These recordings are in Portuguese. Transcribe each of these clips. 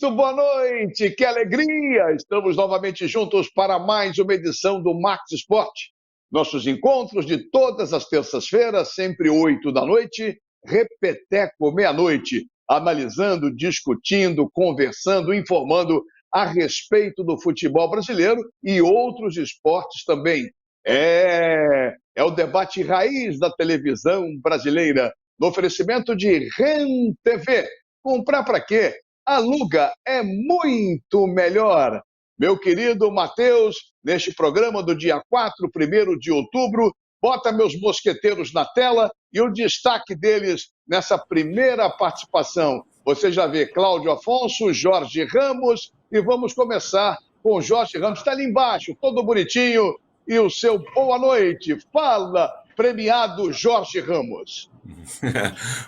Muito boa noite, que alegria! Estamos novamente juntos para mais uma edição do Max Esporte. Nossos encontros de todas as terças-feiras, sempre 8 da noite, repeteco meia-noite, analisando, discutindo, conversando, informando a respeito do futebol brasileiro e outros esportes também. É o debate raiz da televisão brasileira, no oferecimento de REN TV. Comprar para quê? Aluga é muito melhor. Meu querido Matheus, neste programa do dia 4, 1º de outubro, bota meus mosqueteiros na tela e o destaque deles nessa primeira participação. Você já vê Cláudio Afonso, Jorge Ramos, e vamos começar com o Jorge Ramos. Está ali embaixo, todo bonitinho, e o seu boa noite. Fala, premiado Jorge Ramos.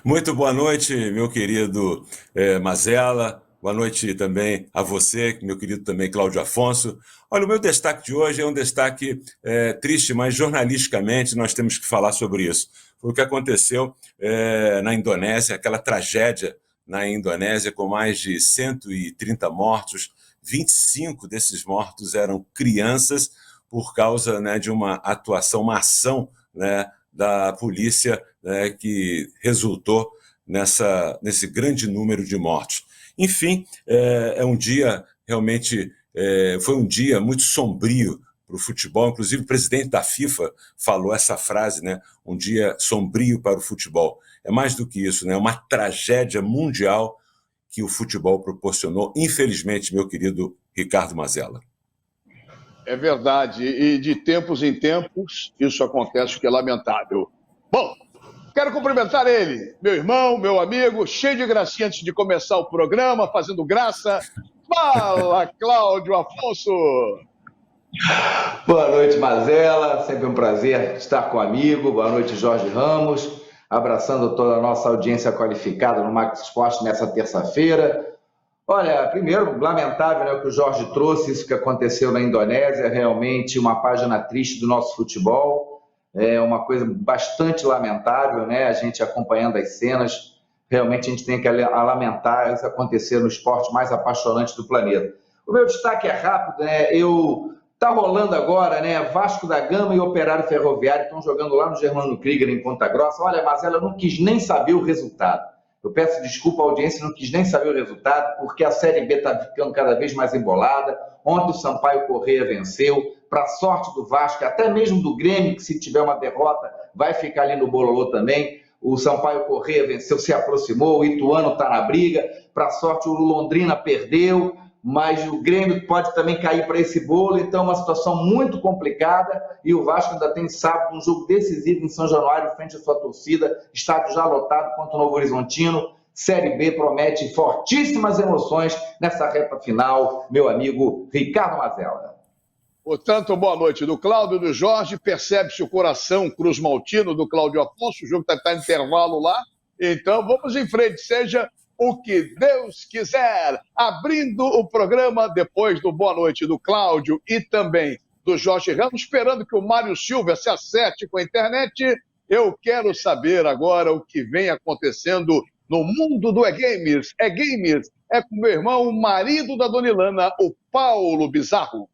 Muito boa noite, meu querido Mazella. Boa noite também a você, meu querido também Cláudio Afonso. Olha, o meu destaque de hoje é um destaque triste, mas jornalisticamente nós temos que falar sobre isso. Foi o que aconteceu na Indonésia, aquela tragédia na Indonésia com mais de 130 mortos. 25 desses mortos eram crianças por causa, né, de uma atuação, uma ação, né, da polícia, né, que resultou nesse grande número de mortos. Enfim, é um dia realmente, foi um dia muito sombrio para o futebol. Inclusive o presidente da FIFA falou essa frase, né, um dia sombrio para o futebol. É mais do que isso, né, uma tragédia mundial que o futebol proporcionou, infelizmente, meu querido Ricardo Mazella. É verdade, e de tempos em tempos isso acontece, o que é lamentável. Bom, quero cumprimentar ele, meu irmão, meu amigo, cheio de gracinha antes de começar o programa, fazendo graça. Fala, Cláudio Afonso! Boa noite, Mazella, sempre um prazer estar com o amigo. Boa noite, Jorge Ramos, abraçando toda a nossa audiência qualificada no Max Esporte nessa terça-feira. Olha, primeiro, lamentável, né, o que o Jorge trouxe, isso que aconteceu na Indonésia, realmente uma página triste do nosso futebol, é uma coisa bastante lamentável, né, a gente acompanhando as cenas, realmente a gente tem que lamentar isso acontecer no esporte mais apaixonante do planeta. O meu destaque é rápido, né, tá rolando agora, né, Vasco da Gama e Operário Ferroviário estão jogando lá no Germano Krieger, em Ponta Grossa. Olha, Marcelo, eu não quis nem saber o resultado. Eu peço desculpa à audiência, não quis nem saber o resultado, porque a Série B está ficando cada vez mais embolada. Ontem o Sampaio Corrêa venceu, para sorte do Vasco, até mesmo do Grêmio, que se tiver uma derrota vai ficar ali no bololô também. O Sampaio Corrêa venceu, se aproximou, o Ituano está na briga, para sorte o Londrina perdeu, mas o Grêmio pode também cair para esse bolo, então é uma situação muito complicada, e o Vasco ainda tem sábado um jogo decisivo em São Januário, frente à sua torcida, estádio já lotado contra o Novo Horizontino. Série B promete fortíssimas emoções nessa reta final, meu amigo Ricardo Mazella. Portanto, boa noite do Cláudio, do Jorge, percebe-se o coração Cruz Maltino do Cláudio Afonso, o jogo está em intervalo lá, então vamos em frente, seja o que Deus quiser. Abrindo o programa depois do boa noite do Cláudio e também do Jorge Ramos, esperando que o Mário Silva se acerte com a internet, eu quero saber agora o que vem acontecendo no mundo do E-Games. E-Games é com meu irmão, o marido da Dona Ilana, o Paulo Bizarro.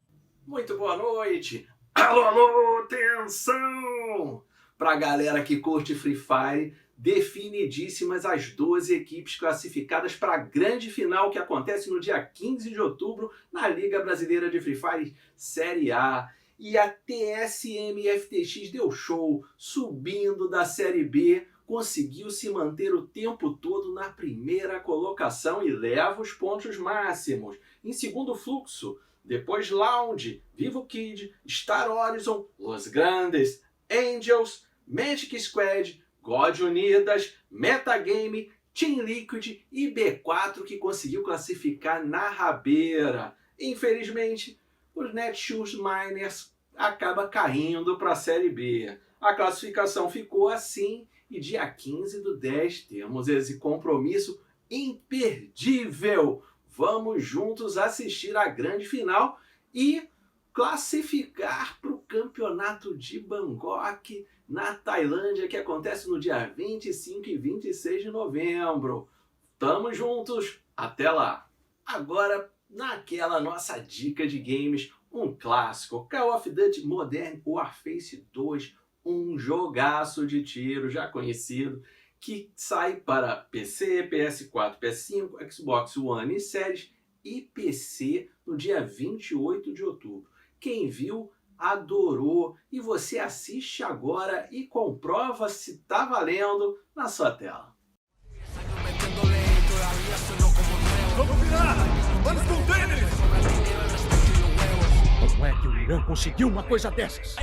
Muito boa noite. Alô, alô, atenção! Pra galera que curte Free Fire, definidíssimas as 12 equipes classificadas para a grande final que acontece no dia 15 de outubro na Liga Brasileira de Free Fire Série A. E a TSM FTX deu show, subindo da Série B, conseguiu se manter o tempo todo na primeira colocação e leva os pontos máximos. Em segundo, Fluxo, depois Lounge, Vivo Kid, Star Horizon, Los Grandes, Angels, Magic Squad, God Unidas, Metagame, Team Liquid e B4 que conseguiu classificar na rabeira. Infelizmente, os Netshoes Miners acaba caindo para a Série B. A classificação ficou assim e dia 15/10 temos esse compromisso imperdível. Vamos juntos assistir a grande final e classificar para o campeonato de Bangkok, na Tailândia, que acontece no dia 25 e 26 de novembro. Tamo juntos, até lá! Agora, naquela nossa dica de games, um clássico, Call of Duty Modern Warfare 2, um jogaço de tiro já conhecido, que sai para PC, PS4, PS5, Xbox One e Series e PC no dia 28 de outubro. Quem viu, adorou, e você assiste agora e comprova se tá valendo na sua tela. Vamos virar! Vamos contêineres! Como é que o Irã conseguiu uma coisa dessas?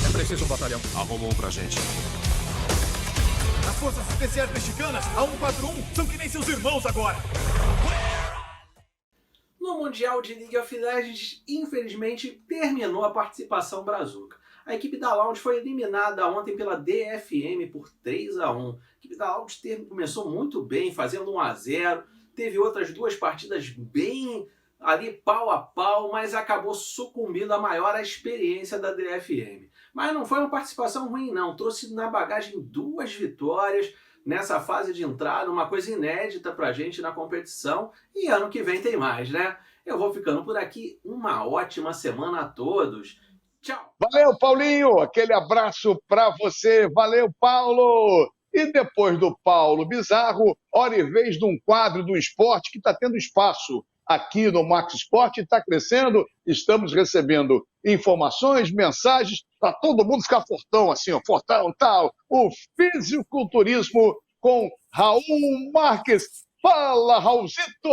É preciso um batalhão. Arruma um pra gente. As forças especiais mexicanas, a 141, são que nem seus irmãos agora. No Mundial de League of Legends, infelizmente, terminou a participação brazuca. A equipe da Loud foi eliminada ontem pela DFM por 3-1. A equipe da Loud começou muito bem, fazendo 1-0. Teve outras duas partidas bem ali pau a pau, mas acabou sucumbindo à maior experiência da DFM. Mas não foi uma participação ruim não, trouxe na bagagem 2 vitórias nessa fase de entrada, uma coisa inédita pra gente na competição, e ano que vem tem mais, né? Eu vou ficando por aqui, uma ótima semana a todos. Tchau! Valeu, Paulinho! Aquele abraço para você. Valeu, Paulo! E depois do Paulo Bizarro, hora e vez de um quadro do esporte que está tendo espaço aqui no Max Esporte, está crescendo, estamos recebendo informações, mensagens, para todo mundo ficar fortão, assim, ó, fortão, tal. O fisiculturismo com Raul Marques. Fala, Raulzito!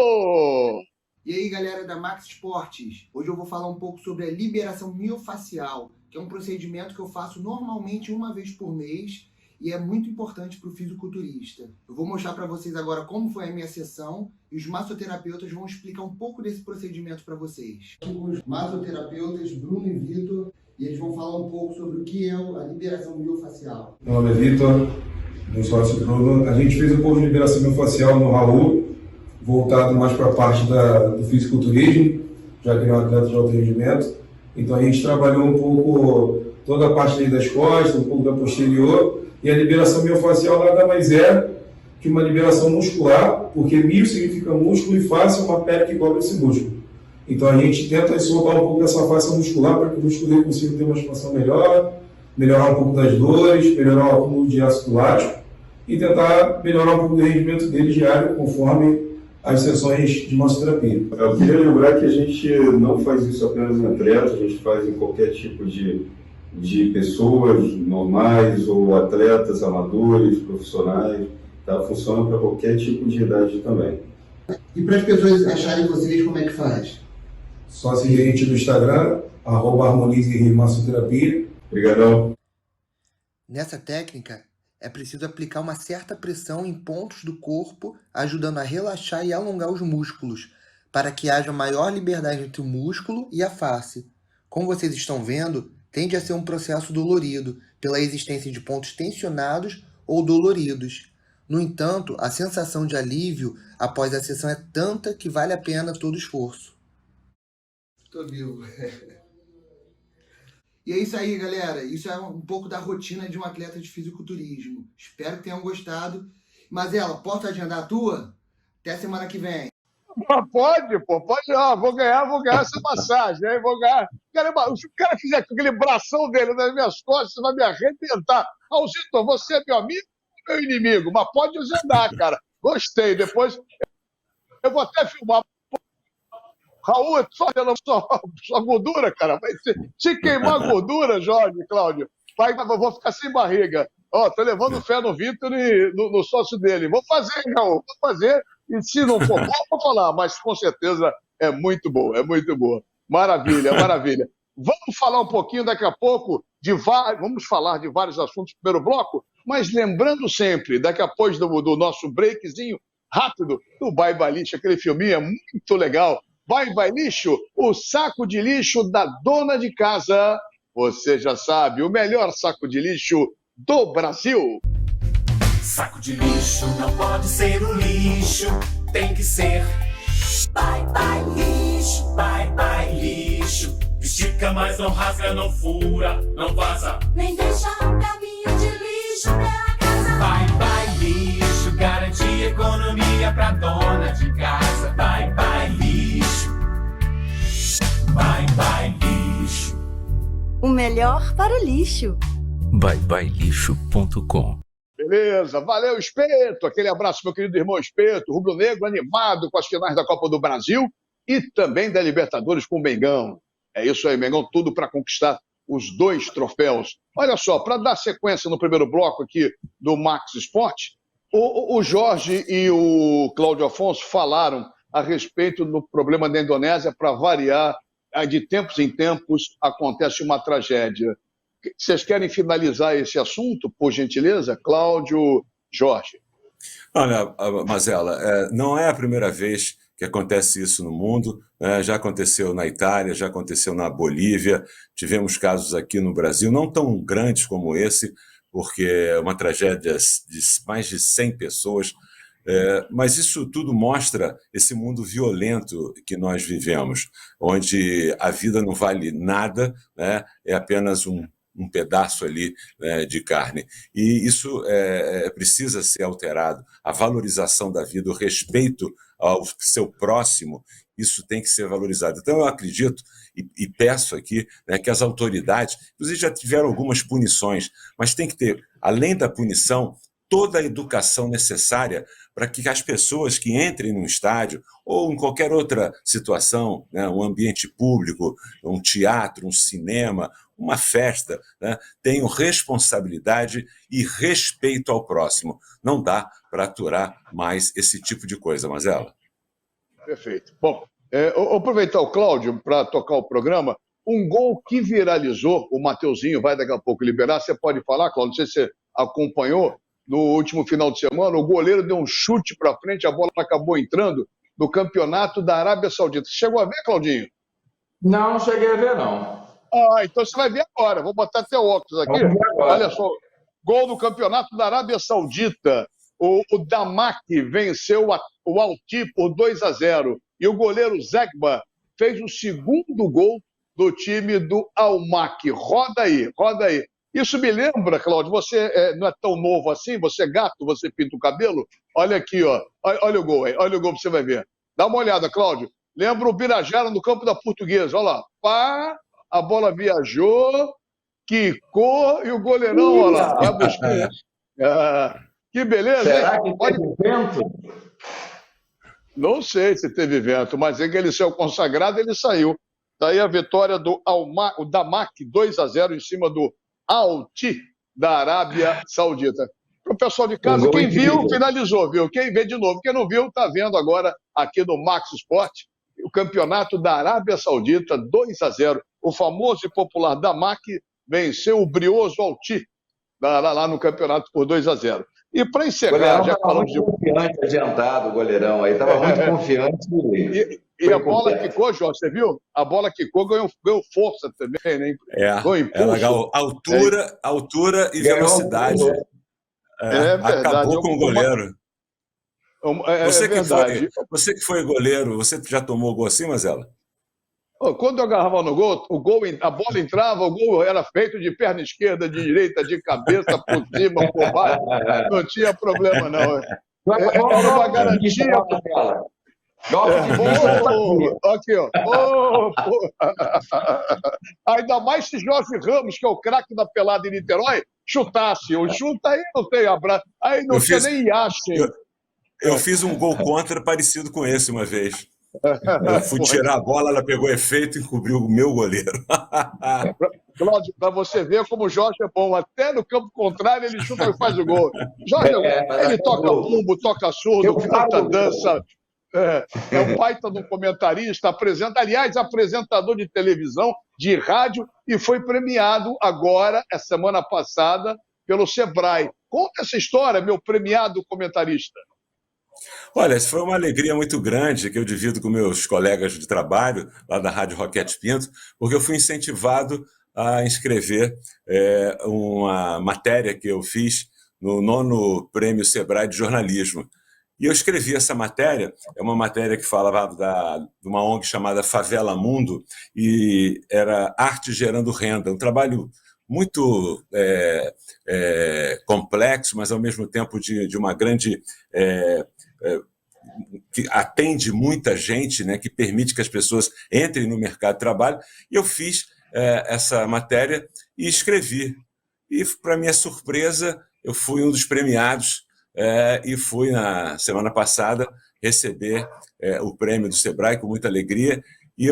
E aí, galera da Max Esportes, hoje eu vou falar um pouco sobre a liberação miofacial, que é um procedimento que eu faço normalmente uma vez por mês e é muito importante para o fisiculturista. Eu vou mostrar para vocês agora como foi a minha sessão e os massoterapeutas vão explicar um pouco desse procedimento para vocês. Os massoterapeutas Bruno e Vitor, e eles vão falar um pouco sobre o que é a liberação miofacial. Meu nome é Vitor, meu sócio Bruno. A gente fez um pouco de liberação miofacial no Raul, voltado mais para a parte do fisiculturismo, já que ele é um atleta de alto rendimento. Então a gente trabalhou um pouco toda a parte das costas, um pouco da posterior, e a liberação miofacial nada mais é que uma liberação muscular, porque mio significa músculo e face é uma pele que cobre esse músculo. Então a gente tenta soltar um pouco dessa face muscular para que o músculo dele consiga ter uma expansão melhor, melhorar um pouco das dores, melhorar o acúmulo de ácido lático e tentar melhorar um pouco do rendimento dele diário conforme as sessões de massoterapia. Eu queria lembrar que a gente não faz isso apenas em atletas, a gente faz em qualquer tipo de pessoas normais ou atletas, amadores, profissionais, tá? Funciona para qualquer tipo de idade também. E para as pessoas acharem vocês, como é que faz? Só seguir a gente no Instagram, @harmonize-massoterapia. Obrigadão. Nessa técnica, é preciso aplicar uma certa pressão em pontos do corpo, ajudando a relaxar e alongar os músculos, para que haja maior liberdade entre o músculo e a face. Como vocês estão vendo, tende a ser um processo dolorido, pela existência de pontos tensionados ou doloridos. No entanto, a sensação de alívio após a sessão é tanta que vale a pena todo o esforço. Tô vivo. E é isso aí, galera. Isso é um pouco da rotina de um atleta de fisiculturismo. Espero que tenham gostado. Mazela, posso agendar a tua? Até semana que vem. Pode, pô, pode. Ó, vou ganhar essa massagem, hein? Vou ganhar. Caramba, se o cara fizer com aquele bração dele nas minhas costas, vai me arrebentar. Raulzito, você é meu amigo ou meu inimigo? Mas pode agendar, cara. Gostei. Depois eu vou até filmar. Raul, é só gordura, cara. Se queimar gordura, Jorge, Cláudio, vou ficar sem barriga. Ó, tô levando fé no Vitor e no sócio dele. Vou fazer, Raul, vou fazer. E se não for bom, vou falar, mas com certeza é muito boa, é muito boa. Maravilha, maravilha. Vamos falar um pouquinho daqui a pouco vamos falar de vários assuntos no primeiro bloco, mas lembrando sempre, daqui a pouco do nosso breakzinho rápido, do Bye Bye Lixo, aquele filminho é muito legal. Bye Bye Lixo, o saco de lixo da dona de casa. Você já sabe, o melhor saco de lixo do Brasil. Saco de lixo não pode ser o lixo, tem que ser Bye Bye Lixo, Bye Bye Lixo. Estica, mas não rasga, não fura, não vaza, nem deixa um caminho de lixo pela casa. Bye Bye Lixo, garantir economia pra dona de casa. Bye, bye, lixo. Bye, bye, lixo. O melhor para o lixo. byebyelixo.com. Beleza, valeu, Espeto. Aquele abraço, meu querido irmão Espeto. Rubro-negro animado com as finais da Copa do Brasil e também da Libertadores com o Mengão. É isso aí, Mengão, tudo para conquistar os 2 troféus. Olha só, para dar sequência no primeiro bloco aqui do Max Sport, o Jorge e o Cláudio Afonso falaram a respeito do problema da Indonésia. Para variar, de tempos em tempos acontece uma tragédia. Vocês querem finalizar esse assunto, por gentileza? Cláudio, Jorge. Olha, Mazela, não é a primeira vez que acontece isso no mundo, né? Já aconteceu na Itália, já aconteceu na Bolívia, tivemos casos aqui no Brasil, não tão grandes como esse, porque é uma tragédia de mais de 100 pessoas, mas isso tudo mostra esse mundo violento que nós vivemos, onde a vida não vale nada, né? É apenas um pedaço ali, né, de carne. E isso precisa ser alterado. A valorização da vida, o respeito ao seu próximo, isso tem que ser valorizado. Então, eu acredito e peço aqui, né, que as autoridades, inclusive já tiveram algumas punições, mas tem que ter, além da punição, toda a educação necessária para que as pessoas que entrem no estádio ou em qualquer outra situação, né, um ambiente público, um teatro, um cinema, uma festa, né, tenham responsabilidade e respeito ao próximo. Não dá para aturar mais esse tipo de coisa, Mazela. Perfeito. Bom, vou aproveitar o Cláudio para tocar o programa. Um gol que viralizou, o Mateuzinho vai daqui a pouco liberar. Você pode falar, Cláudio, não sei se você acompanhou, no último final de semana, o goleiro deu um chute para frente, a bola acabou entrando no campeonato da Arábia Saudita. Você chegou a ver, Claudinho? Não cheguei a ver, não. Então você vai ver agora. Vou botar até o óculos aqui. Olha só, gol do campeonato da Arábia Saudita. O Damak venceu o Al-Ahly por 2-0. E o goleiro Zegba fez o segundo gol do time do Al-Ahly. Roda aí, roda aí. Isso me lembra, Cláudio, você não é tão novo assim, você é gato, você pinta o cabelo. Olha aqui, ó. Olha o gol aí, olha o gol que você vai ver. Dá uma olhada, Cláudio. Lembra o Birajara no campo da Portuguesa. Olha lá. Pá, a bola viajou, quicou e o goleirão, olha lá, vai buscar. Que beleza, será hein? Que teve vento? Não sei se teve vento, mas é que ele saiu consagrado, ele saiu. Daí a vitória do Damak, 2-0 em cima do Al-Ahly da Arábia Saudita. Para o pessoal de casa, quem viu, finalizou, viu? Quem vê de novo, quem não viu, está vendo agora aqui no Max Sport, o campeonato da Arábia Saudita, 2-0. O famoso e popular Damak venceu o brioso Al-Ahly lá no campeonato por 2-0. E para encerrar, já falamos de... confiante, adiantado o goleirão aí, estava muito confiante. E a bola quicou, Jorge, você viu? A bola quicou, ganhou força também, né? Ela ganhou altura e velocidade. Acabou com o goleiro. Você que foi goleiro, você já tomou gol assim, Mazela? Quando eu agarrava no gol, a bola entrava, o gol era feito de perna esquerda, de direita, de cabeça, por cima, por baixo. Não tinha problema, não. Era uma garantia. Aqui, ó. Ainda mais se Jorge Ramos, que é o craque da pelada em Niterói, chutasse. O chuta aí não tem abraço. Aí não tinha nem Yashin. Eu fiz um gol contra parecido com esse uma vez. Eu fui tirar a bola, ela pegou efeito e cobriu o meu goleiro. Cláudio, para você ver como o Jorge é bom. Até no campo contrário ele chuta e faz o gol. Jorge, ele toca bumbo, toca surdo, canta, dança. É um baita de um comentarista, apresentador de televisão, de rádio, e foi premiado agora, essa semana passada, pelo Sebrae. Conta essa história, meu premiado comentarista. Olha, isso foi uma alegria muito grande que eu divido com meus colegas de trabalho lá da Rádio Roquete Pinto, porque eu fui incentivado a escrever uma matéria que eu fiz no 9º Prêmio Sebrae de Jornalismo. E eu escrevi essa matéria, é uma matéria que falava de uma ONG chamada Favela Mundo, e era arte gerando renda, um trabalho muito complexo, mas ao mesmo tempo de uma grande... que atende muita gente, né, que permite que as pessoas entrem no mercado de trabalho, e eu fiz essa matéria e escrevi. E, para minha surpresa, eu fui um dos premiados e fui, na semana passada, receber o prêmio do Sebrae com muita alegria. E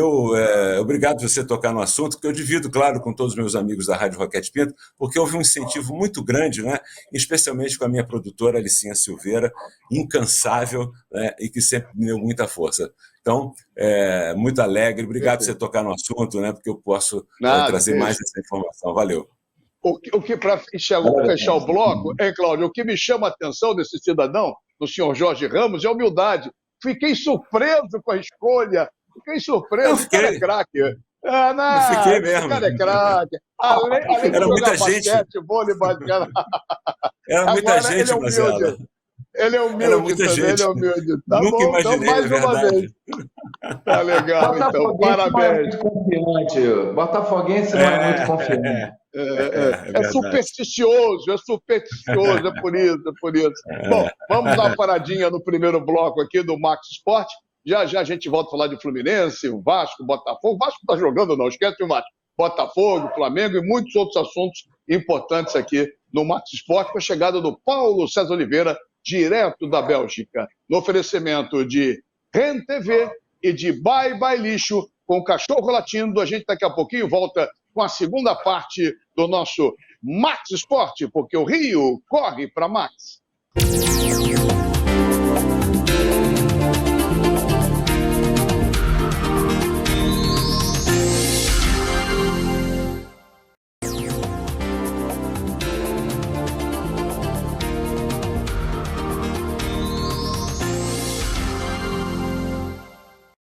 obrigado por você tocar no assunto, que eu divido, claro, com todos os meus amigos da Rádio Roquete Pinto, porque houve um incentivo muito grande, né, especialmente com a minha produtora, Alicinha Silveira, incansável, né, e que sempre me deu muita força. Então, muito alegre, obrigado por você tocar no assunto, né, porque eu posso trazer mais essa informação. Valeu. O que para fechar o bloco, Cláudio, o que me chama a atenção desse cidadão, do senhor Jorge Ramos, é a humildade. Fiquei surpreso com a escolha. Fiquei surpreso, o cara é craque. Eu fiquei mesmo. O cara é craque. Além de jogar basquete, vôlei, era muita gente, Marcelo. Ele é humilde também, ele é humilde. Tá Nunca bom, imaginei, então mais uma vez. Tá legal, então, parabéns. Botafoguense não é muito confiante. É supersticioso, é por isso. Bom, vamos dar uma paradinha no primeiro bloco aqui do Max Sport. Já a gente volta a falar de Fluminense, o Vasco, Botafogo. O Vasco está jogando, não esquece o Vasco. Botafogo, Flamengo e muitos outros assuntos importantes aqui no Max Sport, com a chegada do Paulo César Oliveira, direto da Bélgica, no oferecimento de REN TV e de Bye Bye Lixo, com o cachorro latindo. A gente daqui a pouquinho volta com a segunda parte do nosso Max Sport, porque o Rio corre para Max.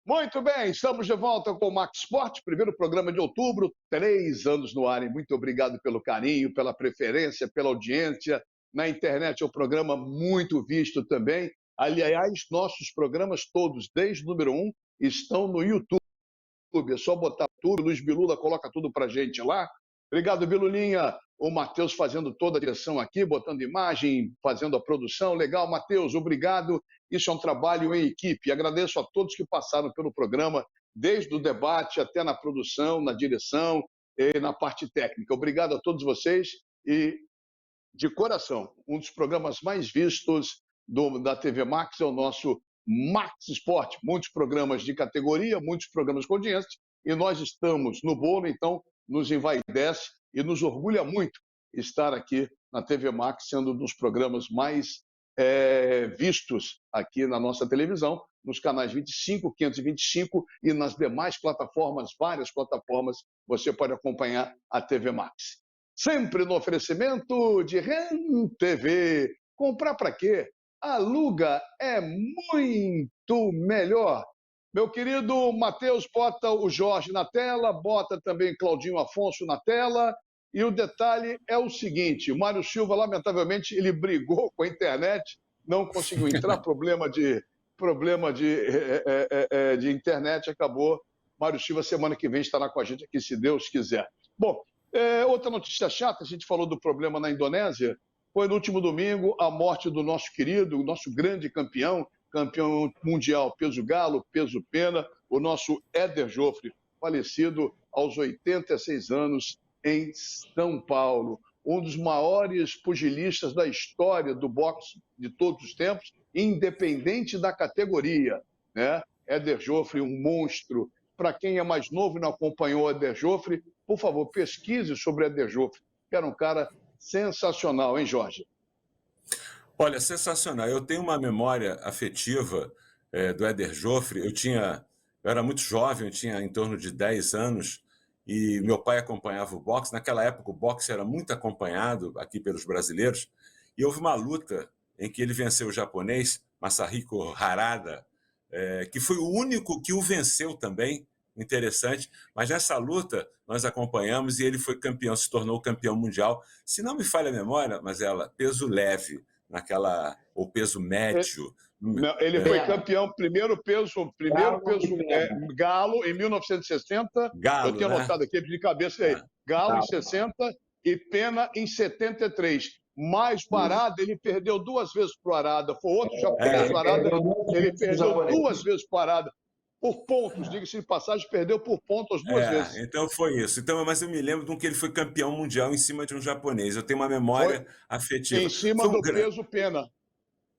Muito bem, estamos de volta com o Max Sport, primeiro programa de outubro, 3 anos no ar, e muito obrigado pelo carinho, pela preferência, pela audiência. Na internet é um programa muito visto também. Aliás, nossos programas todos, desde o número 1, estão no YouTube. É só botar tudo, Luiz Bilula coloca tudo pra gente lá. Obrigado, Bilulinha. O Matheus fazendo toda a direção aqui, botando imagem, fazendo a produção. Legal, Matheus, obrigado. Isso é um trabalho em equipe. Agradeço a todos que passaram pelo programa, desde o debate até na produção, na direção e na parte técnica. Obrigado a todos vocês e, de coração, um dos programas mais vistos da TV Max é o nosso Max Sport. Muitos programas de categoria, muitos programas com audiência, e nós estamos no bolo, então nos envaidece e nos orgulha muito estar aqui na TV Max, sendo um dos programas mais vistos aqui na nossa televisão, nos canais 25, 525 e nas demais plataformas, várias plataformas, você pode acompanhar a TV Max. Sempre no oferecimento de REN TV. Comprar para quê? Aluga é muito melhor. Meu querido Matheus, bota o Jorge na tela, bota também Claudinho Afonso na tela. E o detalhe é o seguinte, o Mário Silva, lamentavelmente, ele brigou com a internet, não conseguiu entrar, problema de internet, acabou. Mário Silva, semana que vem, estará com a gente aqui, se Deus quiser. Bom, outra notícia chata, a gente falou do problema na Indonésia, foi no último domingo a morte do nosso querido, nosso grande campeão mundial peso galo, peso pena, o nosso Éder Joffre, falecido aos 86 anos, em São Paulo, um dos maiores pugilistas da história do boxe de todos os tempos, independente da categoria, né? Éder Joffre, um monstro. Para quem é mais novo e não acompanhou Éder Joffre, por favor, pesquise sobre Éder Joffre, que era um cara sensacional, hein, Jorge? Olha, sensacional. Eu tenho uma memória afetiva do Éder Joffre. Eu era muito jovem, eu tinha em torno de 10 anos, e meu pai acompanhava o boxe. Naquela época, o boxe era muito acompanhado aqui pelos brasileiros, e houve uma luta em que ele venceu o japonês, Masahiko Harada, que foi o único que o venceu também, interessante, mas nessa luta nós acompanhamos e ele foi campeão, se tornou campeão mundial. Se não me falha a memória, mas peso leve, ou peso médio. Não, ele foi campeão, primeiro peso galo em 1960. Galo, eu tenho anotado aqui de cabeça aí. Galo em 60 e Pena em 73. Mais parada, ele perdeu 2 vezes pro Arada. Foi outro japonês parada, ele perdeu 2 vezes parada. Por pontos, diga-se de passagem, perdeu por pontos 2 vezes. Então foi isso. Então, mas eu me lembro de um que ele foi campeão mundial em cima de um japonês. Eu tenho uma memória afetiva. Em cima do peso Pena.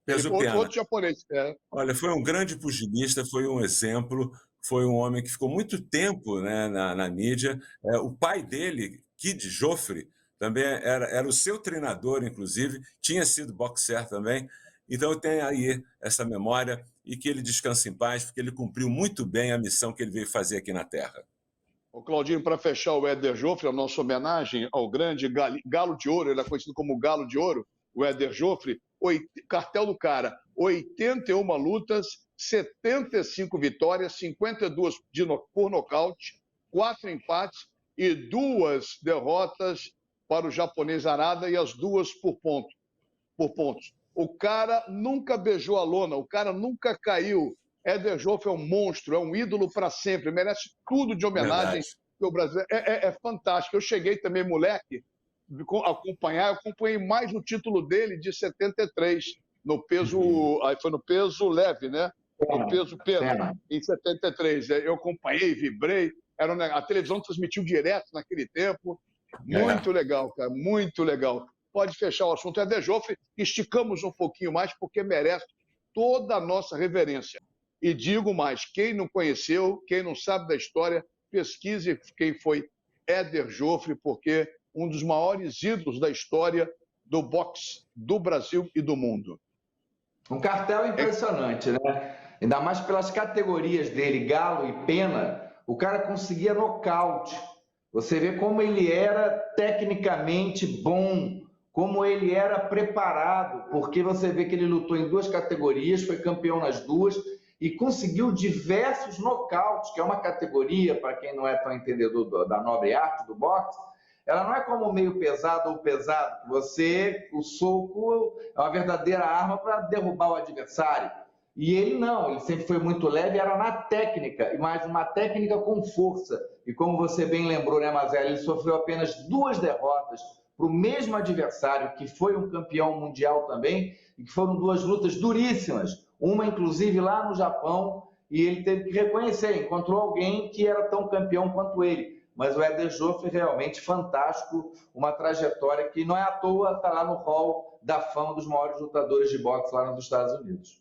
Peso Pena. Outro japonês. Olha, foi um grande pugilista, foi um exemplo, foi um homem que ficou muito tempo, né, na mídia. O pai dele, Kid Joffre, também era o seu treinador, inclusive, tinha sido boxer também. Então eu tenho aí essa memória e que ele descanse em paz, porque ele cumpriu muito bem a missão que ele veio fazer aqui na Terra. O Claudinho, para fechar o Éder Joffre, a nossa homenagem ao grande Galo de Ouro, ele é conhecido como Galo de Ouro, o Éder Joffre, cartel do cara, 81 lutas, 75 vitórias, 52 por nocaute, 4 empates e 2 derrotas para o japonês Arada e as 2 por pontos. O cara nunca beijou a lona, o cara nunca caiu. Éder Joffre é um monstro, é um ídolo para sempre, merece tudo de homenagem. O Brasil é fantástico. Eu cheguei também, moleque, eu acompanhei mais o título dele de 73, no peso, foi no peso leve, né? No peso Pena, em 73. Eu acompanhei, vibrei, a televisão transmitiu direto naquele tempo. Muito legal, cara, muito legal. Pode fechar o assunto Éder Joffre, esticamos um pouquinho mais porque merece toda a nossa reverência. E digo mais, quem não conheceu, quem não sabe da história, pesquise quem foi Éder Joffre, porque um dos maiores ídolos da história do boxe do Brasil e do mundo. Um cartel impressionante, né? Ainda mais pelas categorias dele, Galo e Pena, o cara conseguia nocaute. Você vê como ele era tecnicamente bom, como ele era preparado, porque você vê que ele lutou em 2 categorias, foi campeão nas 2 e conseguiu diversos nocautes, que é uma categoria, para quem não é tão entendedor da nobre arte do boxe, ela não é como meio pesado ou pesado, o soco é uma verdadeira arma para derrubar o adversário. E ele não, ele sempre foi muito leve, era na técnica, mas uma técnica com força. E como você bem lembrou, né, Mazella, ele sofreu apenas 2 derrotas para o mesmo adversário, que foi um campeão mundial também, e que foram 2 lutas duríssimas. Uma, inclusive, lá no Japão, e ele teve que reconhecer, encontrou alguém que era tão campeão quanto ele. Mas o Éder Joffre realmente fantástico, uma trajetória que não é à toa, está lá no hall da fama dos maiores lutadores de boxe lá nos Estados Unidos.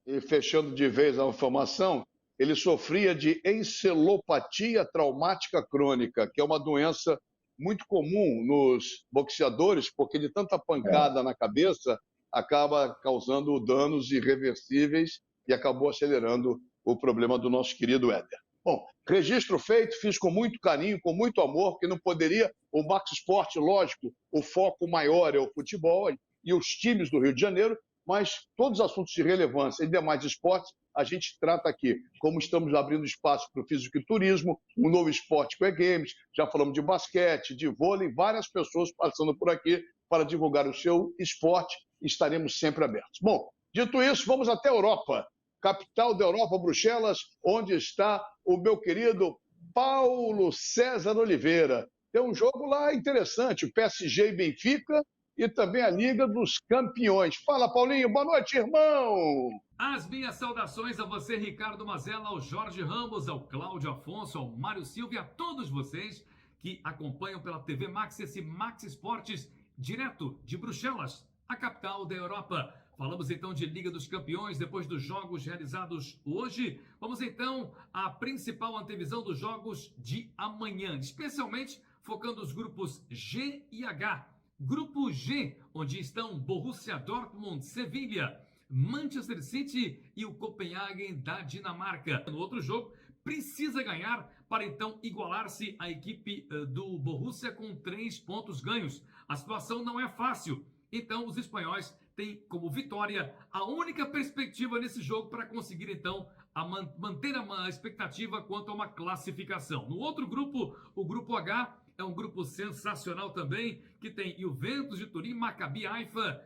E fechando de vez a informação, ele sofria de encelopatia traumática crônica, que é uma doença muito comum nos boxeadores, porque de tanta pancada na cabeça acaba causando danos irreversíveis e acabou acelerando o problema do nosso querido Éder. Bom, registro feito, fiz com muito carinho, com muito amor, porque não poderia, o Max Sport, lógico, o foco maior é o futebol e os times do Rio de Janeiro, mas todos os assuntos de relevância e demais esportes a gente trata aqui. Como estamos abrindo espaço para o fisiculturismo, um novo esporte com e-games, já falamos de basquete, de vôlei, várias pessoas passando por aqui para divulgar o seu esporte, estaremos sempre abertos. Bom, dito isso, vamos até a Europa, capital da Europa, Bruxelas, onde está o meu querido Paulo César Oliveira. Tem um jogo lá interessante, o PSG e Benfica, e também a Liga dos Campeões. Fala, Paulinho. Boa noite, irmão. As minhas saudações a você, Ricardo Mazella, ao Jorge Ramos, ao Cláudio Afonso, ao Mário Silva e a todos vocês que acompanham pela TV Max esse Max Esportes direto de Bruxelas, a capital da Europa. Falamos então de Liga dos Campeões, depois dos jogos realizados hoje. Vamos então à principal antevisão dos jogos de amanhã, especialmente focando os grupos G e H. Grupo G, onde estão Borussia Dortmund, Sevilha, Manchester City e o Copenhagen da Dinamarca. No outro jogo, precisa ganhar para então igualar-se à equipe do Borussia com 3 pontos ganhos. A situação não é fácil, então os espanhóis têm como vitória a única perspectiva nesse jogo para conseguir então manter a expectativa quanto a uma classificação. No outro grupo, o grupo H, é um grupo sensacional também, que tem Juventus de Turim, Maccabi Haifa,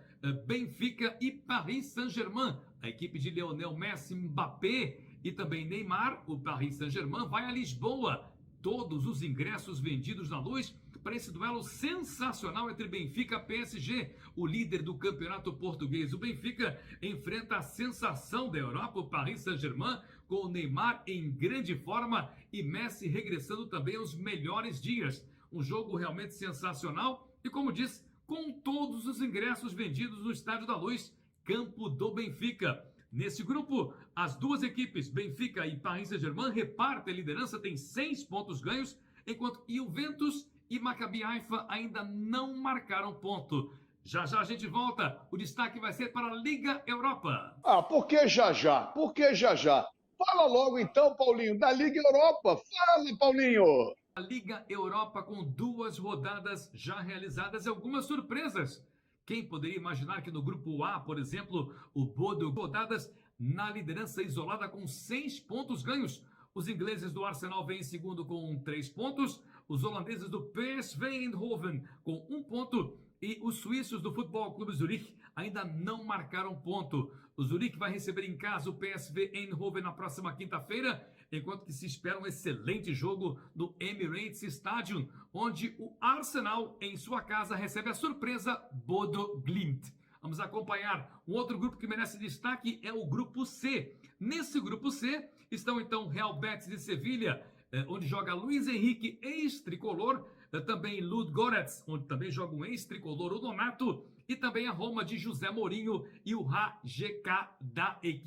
Benfica e Paris Saint-Germain. A equipe de Lionel Messi, Mbappé e também Neymar, o Paris Saint-Germain, vai a Lisboa. Todos os ingressos vendidos na Luz para esse duelo sensacional entre Benfica e PSG, o líder do campeonato português. O Benfica enfrenta a sensação da Europa, o Paris Saint-Germain, com o Neymar em grande forma e Messi regressando também aos melhores dias. Um jogo realmente sensacional e, como disse, com todos os ingressos vendidos no Estádio da Luz, campo do Benfica. Nesse grupo, as duas equipes, Benfica e Paris Saint-Germain, repartem a liderança, tem 6 pontos ganhos, enquanto Juventus e Maccabi Haifa ainda não marcaram ponto. Já já a gente volta, o destaque vai ser para a Liga Europa. Por que já já? Por que já já? Fala logo então, Paulinho, da Liga Europa. Fala, Paulinho! A Liga Europa com 2 rodadas já realizadas e algumas surpresas. Quem poderia imaginar que no grupo A, por exemplo, o Bodo rodadas na liderança isolada com 6 pontos ganhos. Os ingleses do Arsenal vêm em segundo com 3 pontos, os holandeses do PSV Eindhoven com 1 ponto e os suíços do Futebol Clube Zurique ainda não marcaram ponto. O Zurique vai receber em casa o PSV Eindhoven na próxima quinta-feira, enquanto que se espera um excelente jogo no Emirates Stadium, onde o Arsenal, em sua casa, recebe a surpresa Bodo Glimt. Vamos acompanhar. Um outro grupo que merece destaque é o grupo C. Nesse grupo C estão então Real Betis de Sevilha, onde joga Luiz Henrique, ex-tricolor, também Ludogorets, onde também joga um ex-tricolor, o Donato, e também a Roma de José Mourinho e o HJK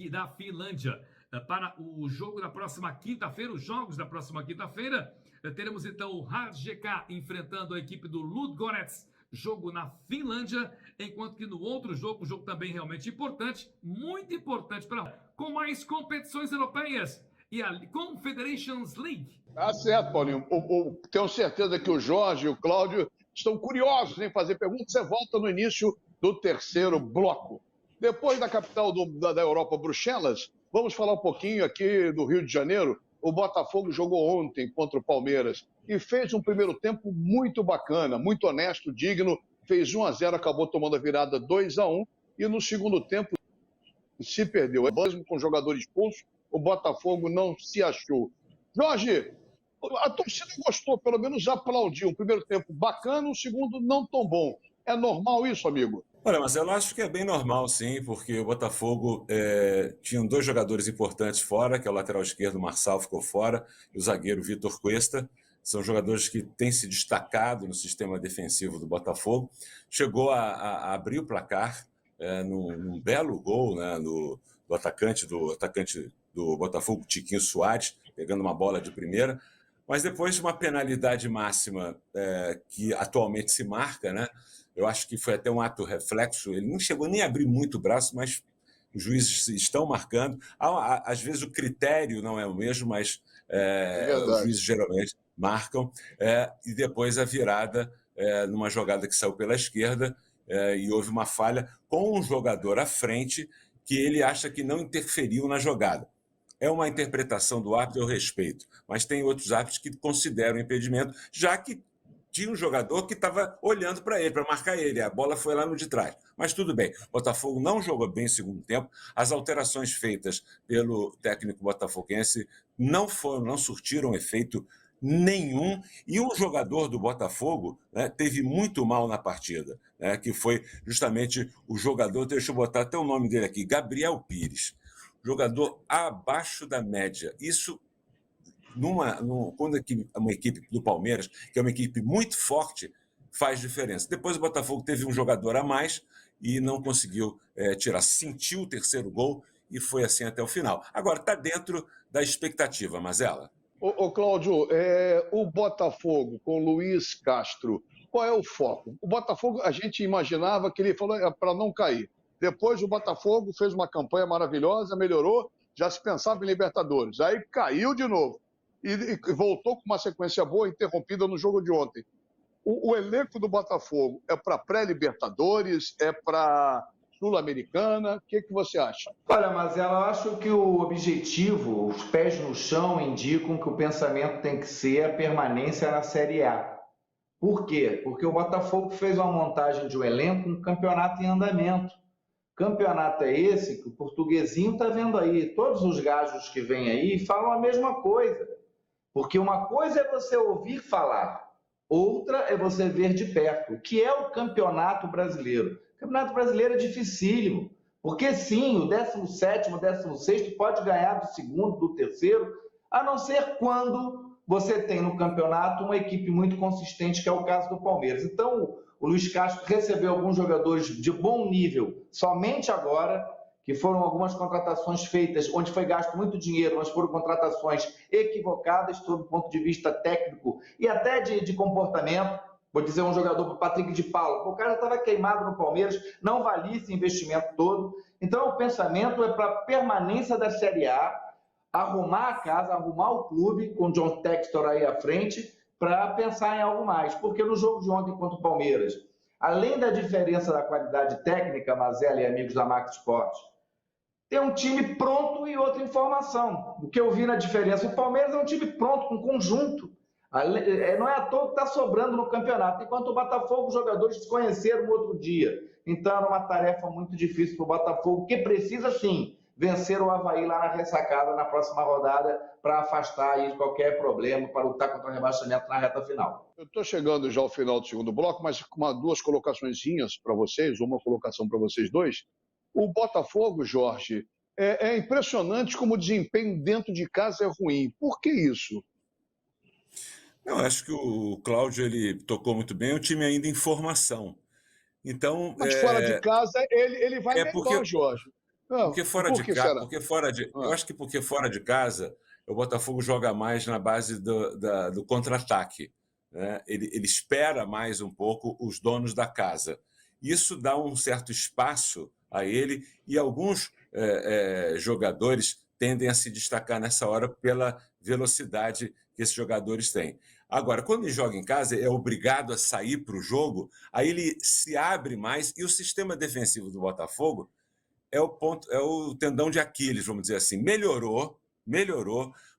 da Finlândia. Para o jogo da próxima quinta-feira, os jogos da próxima quinta-feira, teremos então o HJK enfrentando a equipe do Ludogorets, jogo na Finlândia, enquanto que no outro jogo, um jogo também realmente importante, muito importante, com mais competições europeias, e a Confederations League. Tá certo, Paulinho. Tenho certeza que o Jorge e o Cláudio estão curiosos em fazer perguntas. Você volta no início do terceiro bloco. Depois da capital da Europa, Bruxelas, vamos falar um pouquinho aqui do Rio de Janeiro. O Botafogo jogou ontem contra o Palmeiras e fez um primeiro tempo muito bacana, muito honesto, digno. Fez 1-0, acabou tomando a virada 2-1 e no segundo tempo se perdeu. Mesmo com o jogador expulso, o Botafogo não se achou. Jorge, a torcida gostou, pelo menos aplaudiu. Um primeiro tempo bacana, um segundo não tão bom. É normal isso, amigo? Olha, mas eu acho que é bem normal, sim, porque o Botafogo tinha 2 jogadores importantes fora, que é o lateral esquerdo, Marçal, ficou fora, e o zagueiro Vitor Cuesta. São jogadores que têm se destacado no sistema defensivo do Botafogo. Chegou a abrir o placar num belo gol, né, do atacante do Botafogo, Tiquinho Soares, pegando uma bola de primeira. Mas depois de uma penalidade máxima que atualmente se marca, né? Eu acho que foi até um ato reflexo, ele não chegou nem a abrir muito o braço, mas os juízes estão marcando. Às vezes o critério não é o mesmo, mas os juízes geralmente marcam. E depois a virada numa jogada que saiu pela esquerda e houve uma falha com um jogador à frente que ele acha que não interferiu na jogada. É uma interpretação do árbitro, eu respeito, mas tem outros árbitros que consideram impedimento, já que tinha um jogador que estava olhando para ele, para marcar ele. A bola foi lá no de trás. Mas tudo bem. O Botafogo não jogou bem no segundo tempo. As alterações feitas pelo técnico botafoguense não surtiram efeito nenhum. E um jogador do Botafogo, né, teve muito mal na partida, né, que foi justamente o jogador, deixa eu botar até o nome dele aqui, Gabriel Pires. Jogador abaixo da média. Isso quando uma equipe do Palmeiras, que é uma equipe muito forte, faz diferença. Depois o Botafogo teve um jogador a mais e não conseguiu tirar. Sentiu o terceiro gol e foi assim até o final. Agora, está dentro da expectativa, Mazella. Ô Cláudio, o Botafogo com Luiz Castro, qual é o foco? O Botafogo, a gente imaginava que ele falou para não cair. Depois o Botafogo fez uma campanha maravilhosa, melhorou, já se pensava em Libertadores. Aí caiu de novo. E voltou com uma sequência boa, interrompida no jogo de ontem. O elenco do Botafogo é para pré-Libertadores? É para Sul-Americana? O que você acha? Olha, Mazella, eu acho que o objetivo, os pés no chão, indicam que o pensamento tem que ser a permanência na Série A. Por quê? Porque o Botafogo fez uma montagem de um elenco, um campeonato em andamento. Campeonato é esse que o Portuguesinho está vendo aí. Todos os gajos que vêm aí falam a mesma coisa. Porque uma coisa é você ouvir falar, outra é você ver de perto, que é o Campeonato Brasileiro. O Campeonato Brasileiro é dificílimo, porque sim, o 17º, 16º pode ganhar do segundo, do terceiro, a não ser quando você tem no campeonato uma equipe muito consistente, que é o caso do Palmeiras. Então, o Luiz Castro recebeu alguns jogadores de bom nível somente agora, que foram algumas contratações feitas onde foi gasto muito dinheiro, mas foram contratações equivocadas sob o ponto de vista técnico e até de comportamento. Vou dizer um jogador, o Patrick de Paula, o cara estava queimado no Palmeiras, não valia esse investimento todo. Então, o pensamento é para a permanência da Série A, arrumar a casa, arrumar o clube, com o John Textor aí à frente, para pensar em algo mais. Porque no jogo de ontem contra o Palmeiras, além da diferença da qualidade técnica, Mazella e amigos da Max Sports, tem um time pronto e outra em formação. O que eu vi na diferença, o Palmeiras é um time pronto, com conjunto. Não é à toa que está sobrando no campeonato, enquanto o Botafogo, os jogadores se conheceram no outro dia. Então, era uma tarefa muito difícil para o Botafogo, que precisa, sim, vencer o Avaí lá na ressacada, na próxima rodada, para afastar aí qualquer problema, para lutar contra o rebaixamento na reta final. Eu estou chegando já ao final do segundo bloco, mas com duas colocaçõezinhas para vocês, uma colocação para vocês dois. O Botafogo, Jorge, é impressionante como o desempenho dentro de casa é ruim. Por que isso? Não, acho que o Cláudio ele tocou muito bem, o time ainda em formação. Então, mas fora de casa ele vai melhor, Jorge. Não, porque fora de casa, eu acho que porque fora de casa o Botafogo joga mais na base do contra-ataque, né? Ele espera mais um pouco os donos da casa. Isso dá um certo espaço a ele e alguns jogadores tendem a se destacar nessa hora pela velocidade que esses jogadores têm. Agora, quando ele joga em casa, é obrigado a sair para o jogo, aí ele se abre mais e o sistema defensivo do Botafogo é o tendão de Aquiles, vamos dizer assim. Melhorou,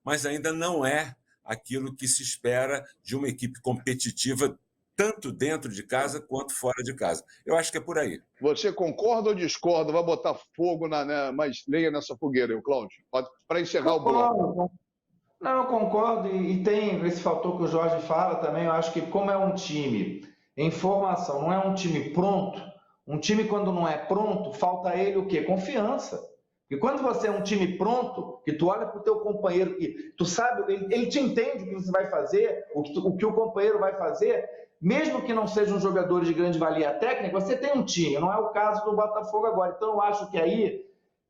mas ainda não é aquilo que se espera de uma equipe competitiva, tanto dentro de casa quanto fora de casa. Eu acho que é por aí. Você concorda ou discorda? Vai botar fogo mais lenha nessa fogueira, Cláudio? Para encerrar o bloco. Não, eu concordo, e tem esse fator que o Jorge fala também. Eu acho que, como é um time em formação, não é um time pronto. Um time, quando não é pronto, falta a ele o quê? Confiança. Porque quando você é um time pronto, que tu olha para o teu companheiro, que tu sabe, ele te entende o que você vai fazer, o que o companheiro vai fazer, mesmo que não sejam jogadores de grande valia técnica, você tem um time. Não é o caso do Botafogo agora. Então, eu acho que aí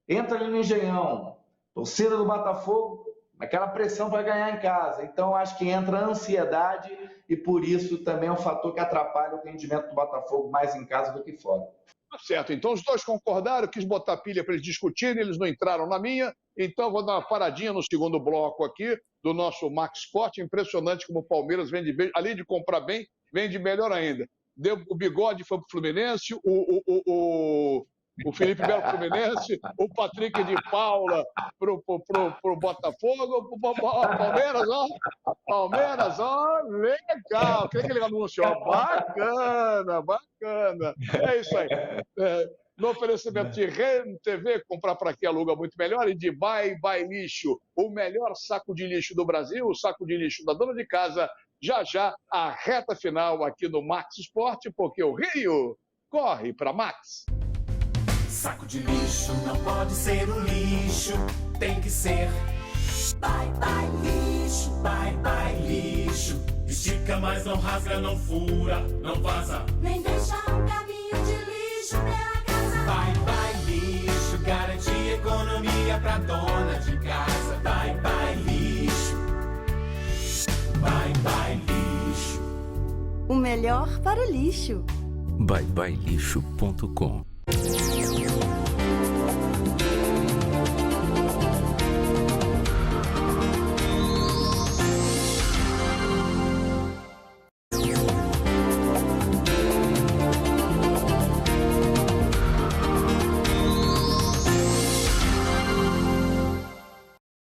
entra ali no Engenhão, torcida do Botafogo, aquela pressão para ganhar em casa. Então, acho que entra a ansiedade e, por isso, também é um fator que atrapalha o rendimento do Botafogo mais em casa do que fora. Tá certo. Então, os dois concordaram, quis botar pilha para eles discutirem, eles não entraram na minha. Então, vou dar uma paradinha no segundo bloco aqui do nosso Max Sport. Impressionante como o Palmeiras vende bem, além de comprar bem, vende melhor ainda. O Bigode foi para o Fluminense, o Felipe Melo pro Fluminense, o Patrick de Paula pro Botafogo, Palmeiras, legal, que ele anunciou, bacana, é isso aí. No oferecimento de REN TV, comprar para aqui aluga muito melhor, e de Bye Lixo, o melhor saco de lixo do Brasil, o saco de lixo da dona de casa, já a reta final aqui no Max Sport, porque o Rio corre para Max. Saco de lixo não pode ser um lixo, tem que ser Bye lixo, bye lixo. Estica, mas não rasga, não fura, não vaza, nem deixa um caminho de lixo pela casa. Bye lixo, garante economia pra dona de casa. Bye lixo, bye lixo. O melhor para o lixo. byebyelixo.com.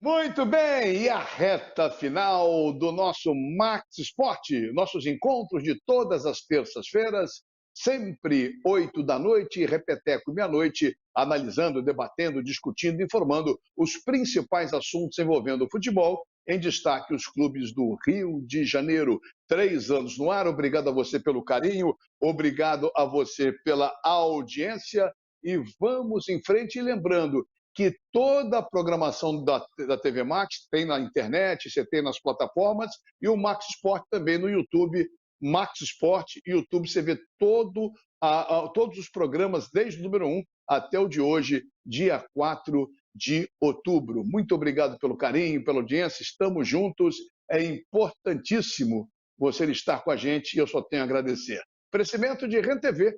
Muito bem, e a reta final do nosso Max Sport, nossos encontros de todas as terças-feiras, sempre 20h e repeteco meia-noite, analisando, debatendo, discutindo, informando os principais assuntos envolvendo o futebol Em destaque, os clubes do Rio de Janeiro, 3 anos no ar. Obrigado a você pelo carinho, obrigado a você pela audiência e vamos em frente. E lembrando que toda a programação da TV Max tem na internet, você tem nas plataformas e o Max Sport também no YouTube. Max Sport, YouTube, você vê todos os programas, desde o número 1 até o de hoje, dia 4 de outubro. Muito obrigado pelo carinho, pela audiência, estamos juntos, é importantíssimo você estar com a gente e eu só tenho a agradecer. Oferecimento de RenTV.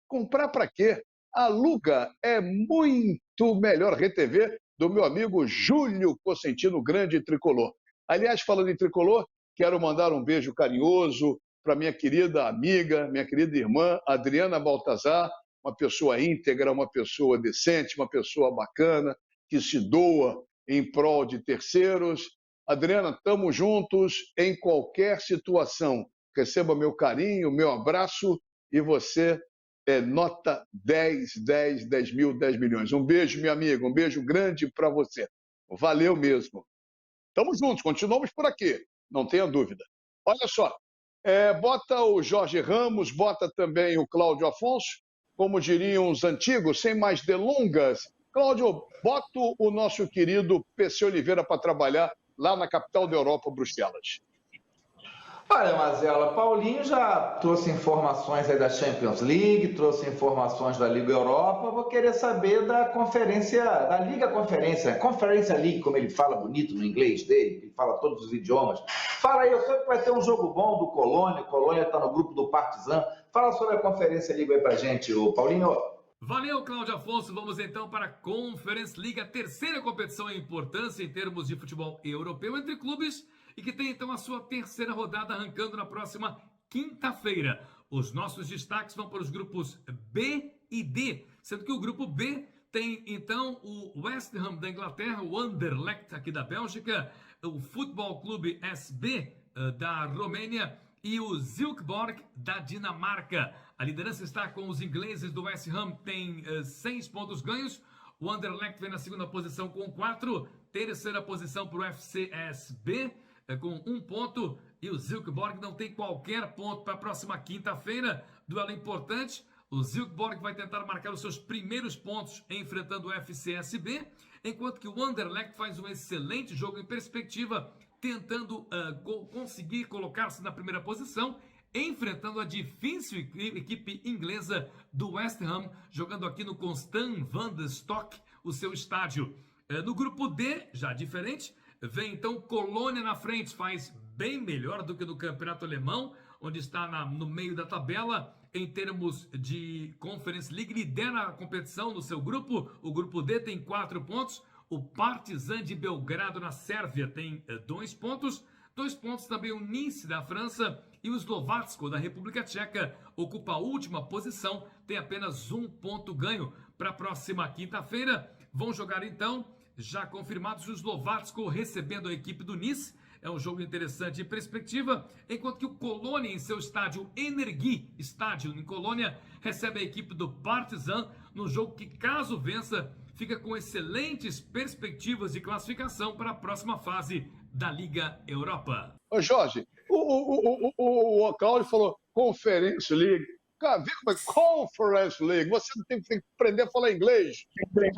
Comprar para quê? Aluga, é muito melhor. RenTV do meu amigo Júlio Cosentino, grande tricolor. Aliás, falando em tricolor, quero mandar um beijo carinhoso para minha querida amiga, minha querida irmã, Adriana Baltazar, uma pessoa íntegra, uma pessoa decente, uma pessoa bacana, que se doa em prol de terceiros. Adriana, estamos juntos em qualquer situação. Receba meu carinho, meu abraço e você é nota 10, 10, 10 mil, 10 milhões. Um beijo, minha amiga, um beijo grande para você. Valeu mesmo. Estamos juntos, continuamos por aqui, não tenha dúvida. Olha só, bota o Jorge Ramos, bota também o Cláudio Afonso, como diriam os antigos, sem mais delongas. Cláudio, bota o nosso querido PC Oliveira para trabalhar lá na capital da Europa, Bruxelas. Olha, Mazela, Paulinho já trouxe informações aí da Champions League, trouxe informações da Liga Europa. Vou querer saber da conferência, da Liga Conferência League, como ele fala bonito no inglês dele, ele fala todos os idiomas. Fala aí, eu sei que vai ter um jogo bom do Colônia, Colônia está no grupo do Partizan. Fala sobre a Conferência League aí pra gente, ô Paulinho. Valeu, Cláudio Afonso. Vamos então para a Conference League, a terceira competição em importância em termos de futebol europeu entre clubes e que tem então a sua terceira rodada arrancando na próxima quinta-feira. Os nossos destaques vão para os grupos B e D, sendo que o grupo B tem então o West Ham da Inglaterra, o Anderlecht aqui da Bélgica, o Futebol Clube SB da Romênia e o Silkeborg da Dinamarca. A liderança está com os ingleses do West Ham, tem 6 pontos ganhos. O Anderlecht vem na segunda posição com 4. Terceira posição para o FCSB com 1 ponto. E o Silkeborg não tem qualquer ponto para a próxima quinta-feira. Duelo importante. O Silkeborg vai tentar marcar os seus primeiros pontos enfrentando o FCSB, enquanto que o Anderlecht faz um excelente jogo em perspectiva, tentando conseguir colocar-se na primeira posição, enfrentando a difícil equipe inglesa do West Ham, jogando aqui no Constant van der Stok, o seu estádio. No grupo D, já diferente, vem então Colônia na frente, faz bem melhor do que no campeonato alemão, onde está no meio da tabela, em termos de Conference League, lidera a competição no seu grupo. O grupo D tem 4 pontos, o Partizan de Belgrado na Sérvia tem 2 pontos, 2 pontos também o Nice da França e o Slovácko da República Tcheca ocupa a última posição, tem apenas 1 ponto ganho. Para a próxima quinta-feira vão jogar então, já confirmados, o Slovácko recebendo a equipe do Nice. É um jogo interessante em perspectiva, enquanto que o Colônia, em seu estádio Energy Estádio em Colônia, recebe a equipe do Partizan no jogo que, caso vença, fica com excelentes perspectivas de classificação para a próxima fase da Liga Europa. Ô Jorge, o Cláudio falou Conference League. Cara, vê como é Conference League. Você não tem que aprender a falar inglês.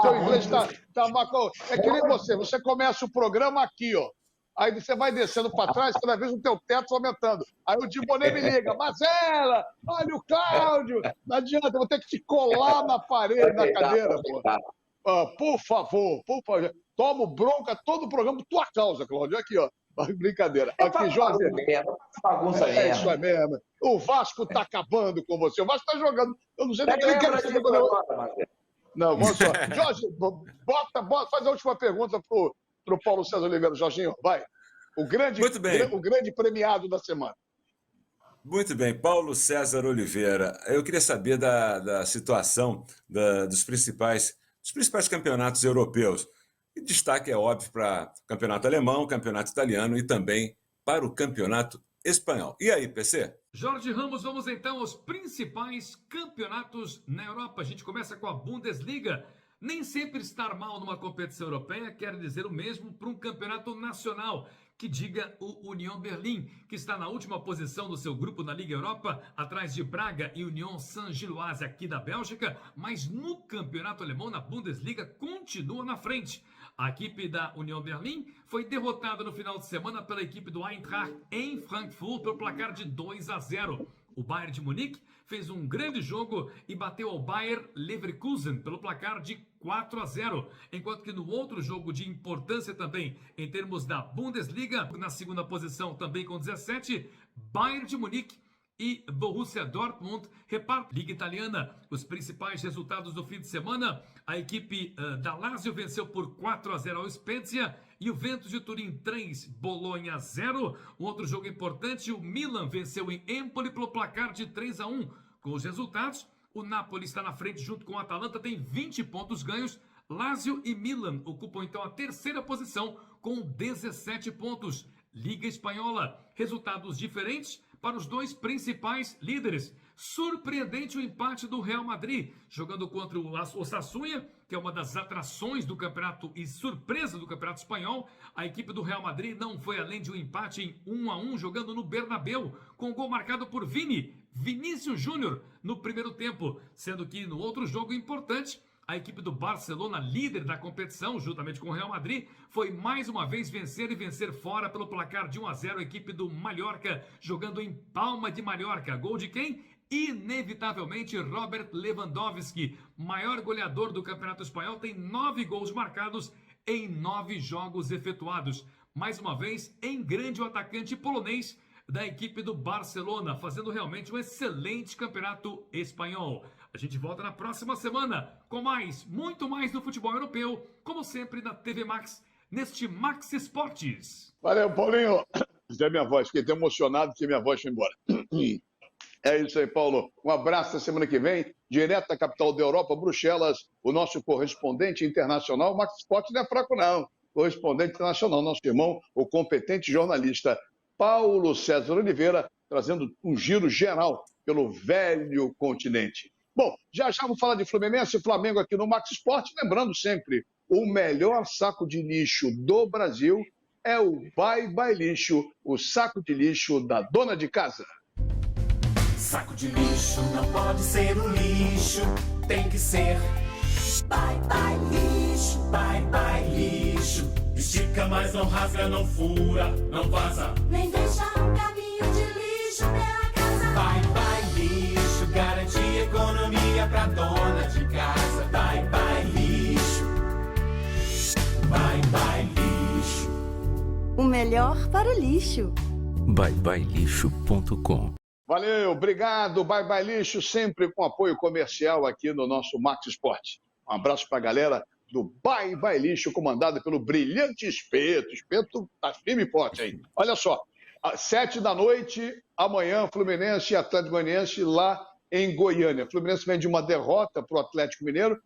Seu inglês tá marcado. É que nem você começa o programa aqui, ó. Aí você vai descendo para trás, cada vez o teu teto vai aumentando. Aí o Dibonê me liga, Marcela, olha o Cláudio. Não adianta, eu vou ter que te colar na parede, na cadeira, pô. Por favor. Tomo bronca todo o programa por tua causa, Cláudio. Aqui, ó. Brincadeira. Aqui, Jorge. Bagunça mesmo. Isso é mesmo. O Vasco tá acabando com você. O Vasco tá jogando. Eu não sei nem o que ele quer fazer. Não, vamos só. Jorge, bota, faz a última pergunta pro Paulo César Oliveira. Jorginho, vai. O grande premiado da semana. Muito bem, Paulo César Oliveira. Eu queria saber da situação dos principais campeonatos europeus. E destaque é óbvio para o campeonato alemão, campeonato italiano e também para o campeonato espanhol. E aí, PC? Jorge Ramos, vamos então aos principais campeonatos na Europa. A gente começa com a Bundesliga. Nem sempre estar mal numa competição europeia quer dizer o mesmo para um campeonato nacional, que diga o Union Berlim, que está na última posição do seu grupo na Liga Europa, atrás de Braga e Union Saint-Gilloise aqui da Bélgica, mas no campeonato alemão, na Bundesliga, continua na frente. A equipe da Union Berlim foi derrotada no final de semana pela equipe do Eintracht em Frankfurt pelo placar de 2-0. O Bayern de Munique fez um grande jogo e bateu ao Bayer Leverkusen pelo placar de 4-0, enquanto que no outro jogo de importância também em termos da Bundesliga, na segunda posição também com 17, Bayern de Munique e Borussia Dortmund repartem. Liga Italiana, os principais resultados do fim de semana: a equipe da Lazio venceu por 4-0 ao Spezia, Juventus de Turim 3, Bolonha 0. Um outro jogo importante, o Milan venceu em Empoli pelo placar de 3-1. Com os resultados, o Napoli está na frente junto com o Atalanta, tem 20 pontos ganhos. Lazio e Milan ocupam então a terceira posição com 17 pontos. Liga Espanhola, resultados diferentes para os dois principais líderes. Surpreendente o empate do Real Madrid, jogando contra o Osasuna, que é uma das atrações do campeonato e surpresa do campeonato espanhol. A equipe do Real Madrid não foi além de um empate em 1-1, jogando no Bernabéu, com um gol marcado por Vinícius Júnior, no primeiro tempo. Sendo que no outro jogo importante, a equipe do Barcelona, líder da competição, juntamente com o Real Madrid, foi mais uma vez vencer fora pelo placar de 1-0 a equipe do Mallorca, jogando em Palma de Mallorca. Gol de quem? Inevitavelmente Robert Lewandowski, maior goleador do Campeonato Espanhol, tem 9 gols marcados em 9 jogos efetuados. Mais uma vez, em grande o atacante polonês da equipe do Barcelona, fazendo realmente um excelente campeonato espanhol. A gente volta na próxima semana com muito mais do futebol europeu, como sempre na TV Max, neste Max Esportes. Valeu, Paulinho. Até minha voz, fiquei tão emocionado que minha voz foi embora. É isso aí, Paulo. Um abraço na semana que vem, direto da capital da Europa, Bruxelas, o nosso correspondente internacional. O Max Esportes não é fraco, não. Correspondente internacional, nosso irmão, o competente jornalista Paulo César Oliveira, trazendo um giro geral pelo velho continente. Bom, já vamos falar de Fluminense e Flamengo aqui no Max Esporte. Lembrando sempre, o melhor saco de lixo do Brasil é o Bye Bye Lixo, o saco de lixo da dona de casa. Saco de lixo não pode ser um lixo, tem que ser Bye Bye Lixo, Bye Bye Lixo. Estica, mas não rasga, não fura, não vaza, Nem deixa um caminho de lixo pela casa. Bye Bye Lixo, garante economia pra dona de casa. Bye Bye Lixo, Bye Bye Lixo. O melhor para o lixo. byebyelixo.com. Valeu, obrigado, Bye Bye Lixo, sempre com apoio comercial aqui no nosso Max Esporte. Um abraço para a galera do Bye Bye Lixo, comandado pelo brilhante Espeto. Espeto tá firme e forte aí. Olha só, às 7 da noite, amanhã, Fluminense e Atlético Goianiense lá em Goiânia. O Fluminense vem de uma derrota para o Atlético Mineiro,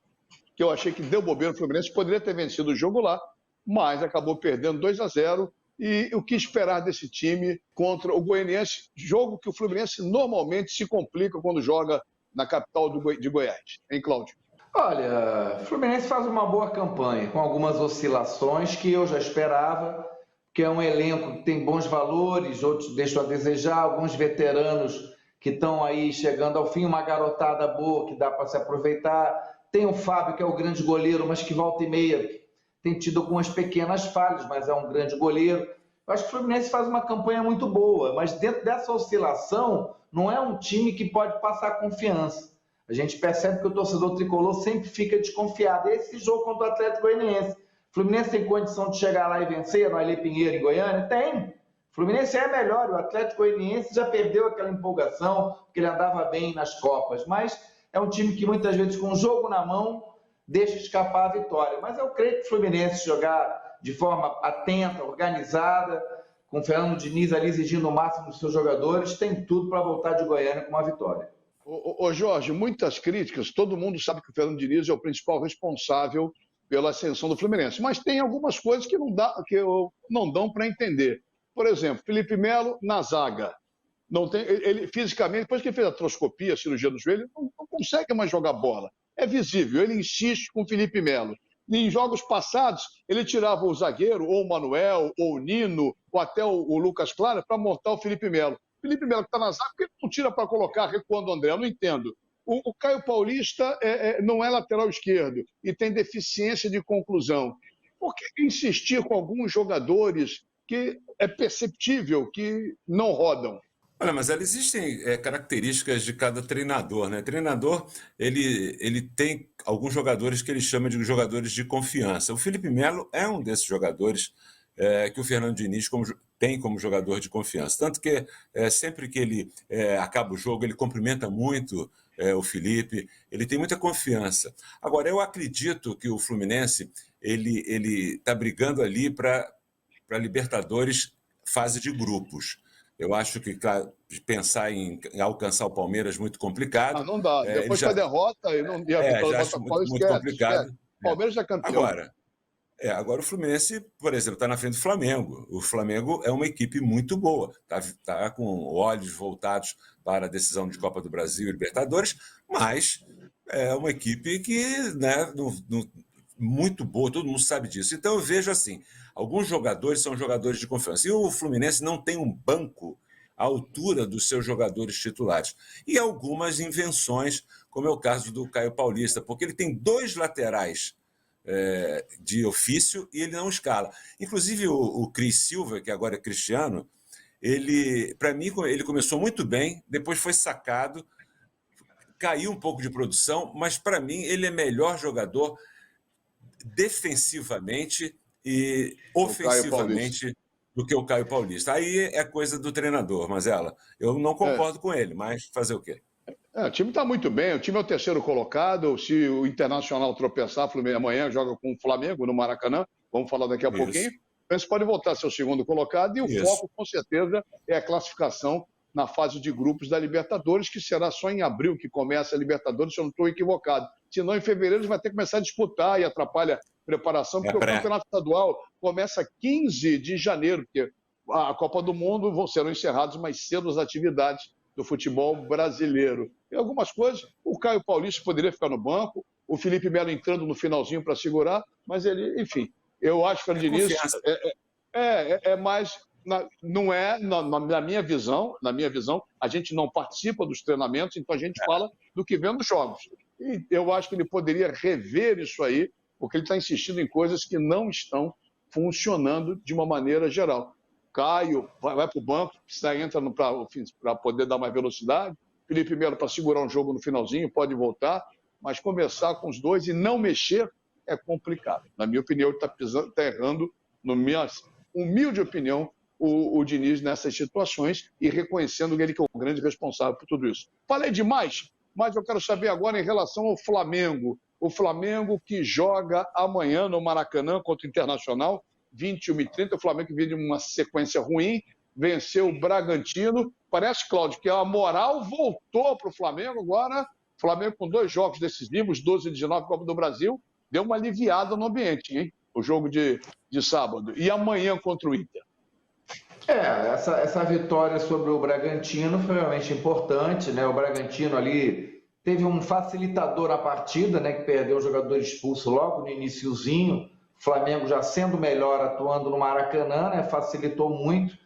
que eu achei que deu bobeira no Fluminense, poderia ter vencido o jogo lá, mas acabou perdendo 2-0. E o que esperar desse time contra o Goianiense, jogo que o Fluminense normalmente se complica quando joga na capital de Goiás. Hein, Cláudio? Olha, o Fluminense faz uma boa campanha, com algumas oscilações que eu já esperava, que é um elenco que tem bons valores, outros deixam a desejar, alguns veteranos que estão aí chegando ao fim, uma garotada boa que dá para se aproveitar. Tem o Fábio, que é o grande goleiro, mas que volta e meia tem tido algumas pequenas falhas, mas é um grande goleiro. Eu acho que o Fluminense faz uma campanha muito boa, mas dentro dessa oscilação, não é um time que pode passar confiança. A gente percebe que o torcedor tricolor sempre fica desconfiado. Esse jogo contra o Atlético Goianiense, o Fluminense tem condição de chegar lá e vencer no Ailê Pinheiro, em Goiânia? Tem. O Fluminense é melhor, o Atlético Goianiense já perdeu aquela empolgação, porque ele andava bem nas Copas, mas é um time que muitas vezes, com o jogo na mão, deixa escapar a vitória. Mas eu creio que o Fluminense jogar de forma atenta, organizada, com o Fernando Diniz ali exigindo o máximo dos seus jogadores, tem tudo para voltar de Goiânia com uma vitória. Ô Jorge, muitas críticas, todo mundo sabe que o Fernando Diniz é o principal responsável pela ascensão do Fluminense, mas tem algumas coisas que não dão para entender. Por exemplo, Felipe Melo na zaga. Não tem, ele fisicamente, depois que ele fez a artroscopia, a cirurgia do joelho, não consegue mais jogar bola. é visível, ele insiste com o Felipe Melo. Em jogos passados, ele tirava o zagueiro, ou o Manuel, ou o Nino, ou até o Lucas Claro, para montar o Felipe Melo. Felipe Melo que está na zaga, por que ele não tira para colocar recuando o André? Eu não entendo. O Caio Paulista não é lateral esquerdo e tem deficiência de conclusão. Por que insistir com alguns jogadores que é perceptível que não rodam? Olha, mas existem características de cada treinador, né? Treinador, ele tem alguns jogadores que ele chama de jogadores de confiança. O Felipe Melo é um desses jogadores que o Fernando Diniz tem como jogador de confiança. Tanto que sempre que ele acaba o jogo, ele cumprimenta muito o Felipe, ele tem muita confiança. Agora, eu acredito que o Fluminense ele está brigando ali para Libertadores fase de grupos. Eu acho que pensar em alcançar o Palmeiras é muito complicado. Não dá. Depois da derrota, já acho muito complicado. O Palmeiras já é campeão. Agora o Fluminense, por exemplo, está na frente do Flamengo. O Flamengo é uma equipe muito boa. Está com olhos voltados para a decisão de Copa do Brasil e Libertadores, mas é uma equipe que, né, muito boa, todo mundo sabe disso. Então eu vejo assim, alguns jogadores são jogadores de confiança. E o Fluminense não tem um banco à altura dos seus jogadores titulares. E algumas invenções, como é o caso do Caio Paulista, porque ele tem 2 laterais de ofício e ele não escala. Inclusive o Cris Silva, que agora é Cristiano, para mim, ele começou muito bem, depois foi sacado, caiu um pouco de produção, mas para mim ele é melhor jogador defensivamente e ofensivamente do que o Caio Paulista. Aí é coisa do treinador, Mazella. Eu não concordo com ele, mas fazer o quê? O time está muito bem, o time é o 3º colocado. Se o Internacional tropeçar, amanhã joga com o Flamengo no Maracanã, vamos falar daqui a pouquinho. Então, você pode voltar a ser o 2º colocado e o foco, com certeza, é a classificação na fase de grupos da Libertadores, que será só em abril que começa a Libertadores, se eu não estou equivocado. Senão, em fevereiro, ele vai ter que começar a disputar e atrapalha a preparação, porque o Campeonato Estadual começa 15 de janeiro, porque a Copa do Mundo serão encerradas mais cedo as atividades do futebol brasileiro. Tem algumas coisas, o Caio Paulista poderia ficar no banco, o Felipe Melo entrando no finalzinho para segurar, mas ele, enfim, eu acho que o Diniz mais... Não é, na minha visão, a gente não participa dos treinamentos, então a gente fala do que vê nos jogos. E eu acho que ele poderia rever isso aí, porque ele está insistindo em coisas que não estão funcionando de uma maneira geral. Caio vai para o banco, entra para poder dar mais velocidade. Felipe Melo para segurar um jogo no finalzinho, pode voltar, mas conversar com os dois e não mexer é complicado. Na minha opinião, ele está errando, na minha humilde opinião, o Diniz nessas situações e reconhecendo ele que é o grande responsável por tudo isso. Falei demais, mas eu quero saber agora em relação ao Flamengo. O Flamengo que joga amanhã no Maracanã contra o Internacional, 21h30. O Flamengo que vive de uma sequência ruim, venceu o Bragantino. Parece, Cláudio, que a moral voltou para o Flamengo agora. O Flamengo com 2 jogos decisivos, 12 de 19 Copa do Brasil, deu uma aliviada no ambiente, hein? O jogo de sábado. E amanhã contra o Inter. Essa vitória sobre o Bragantino foi realmente importante, né? O Bragantino ali teve um facilitador na partida, né? Que perdeu o jogador expulso logo no iniciozinho. O Flamengo já sendo melhor atuando no Maracanã, né? Facilitou muito.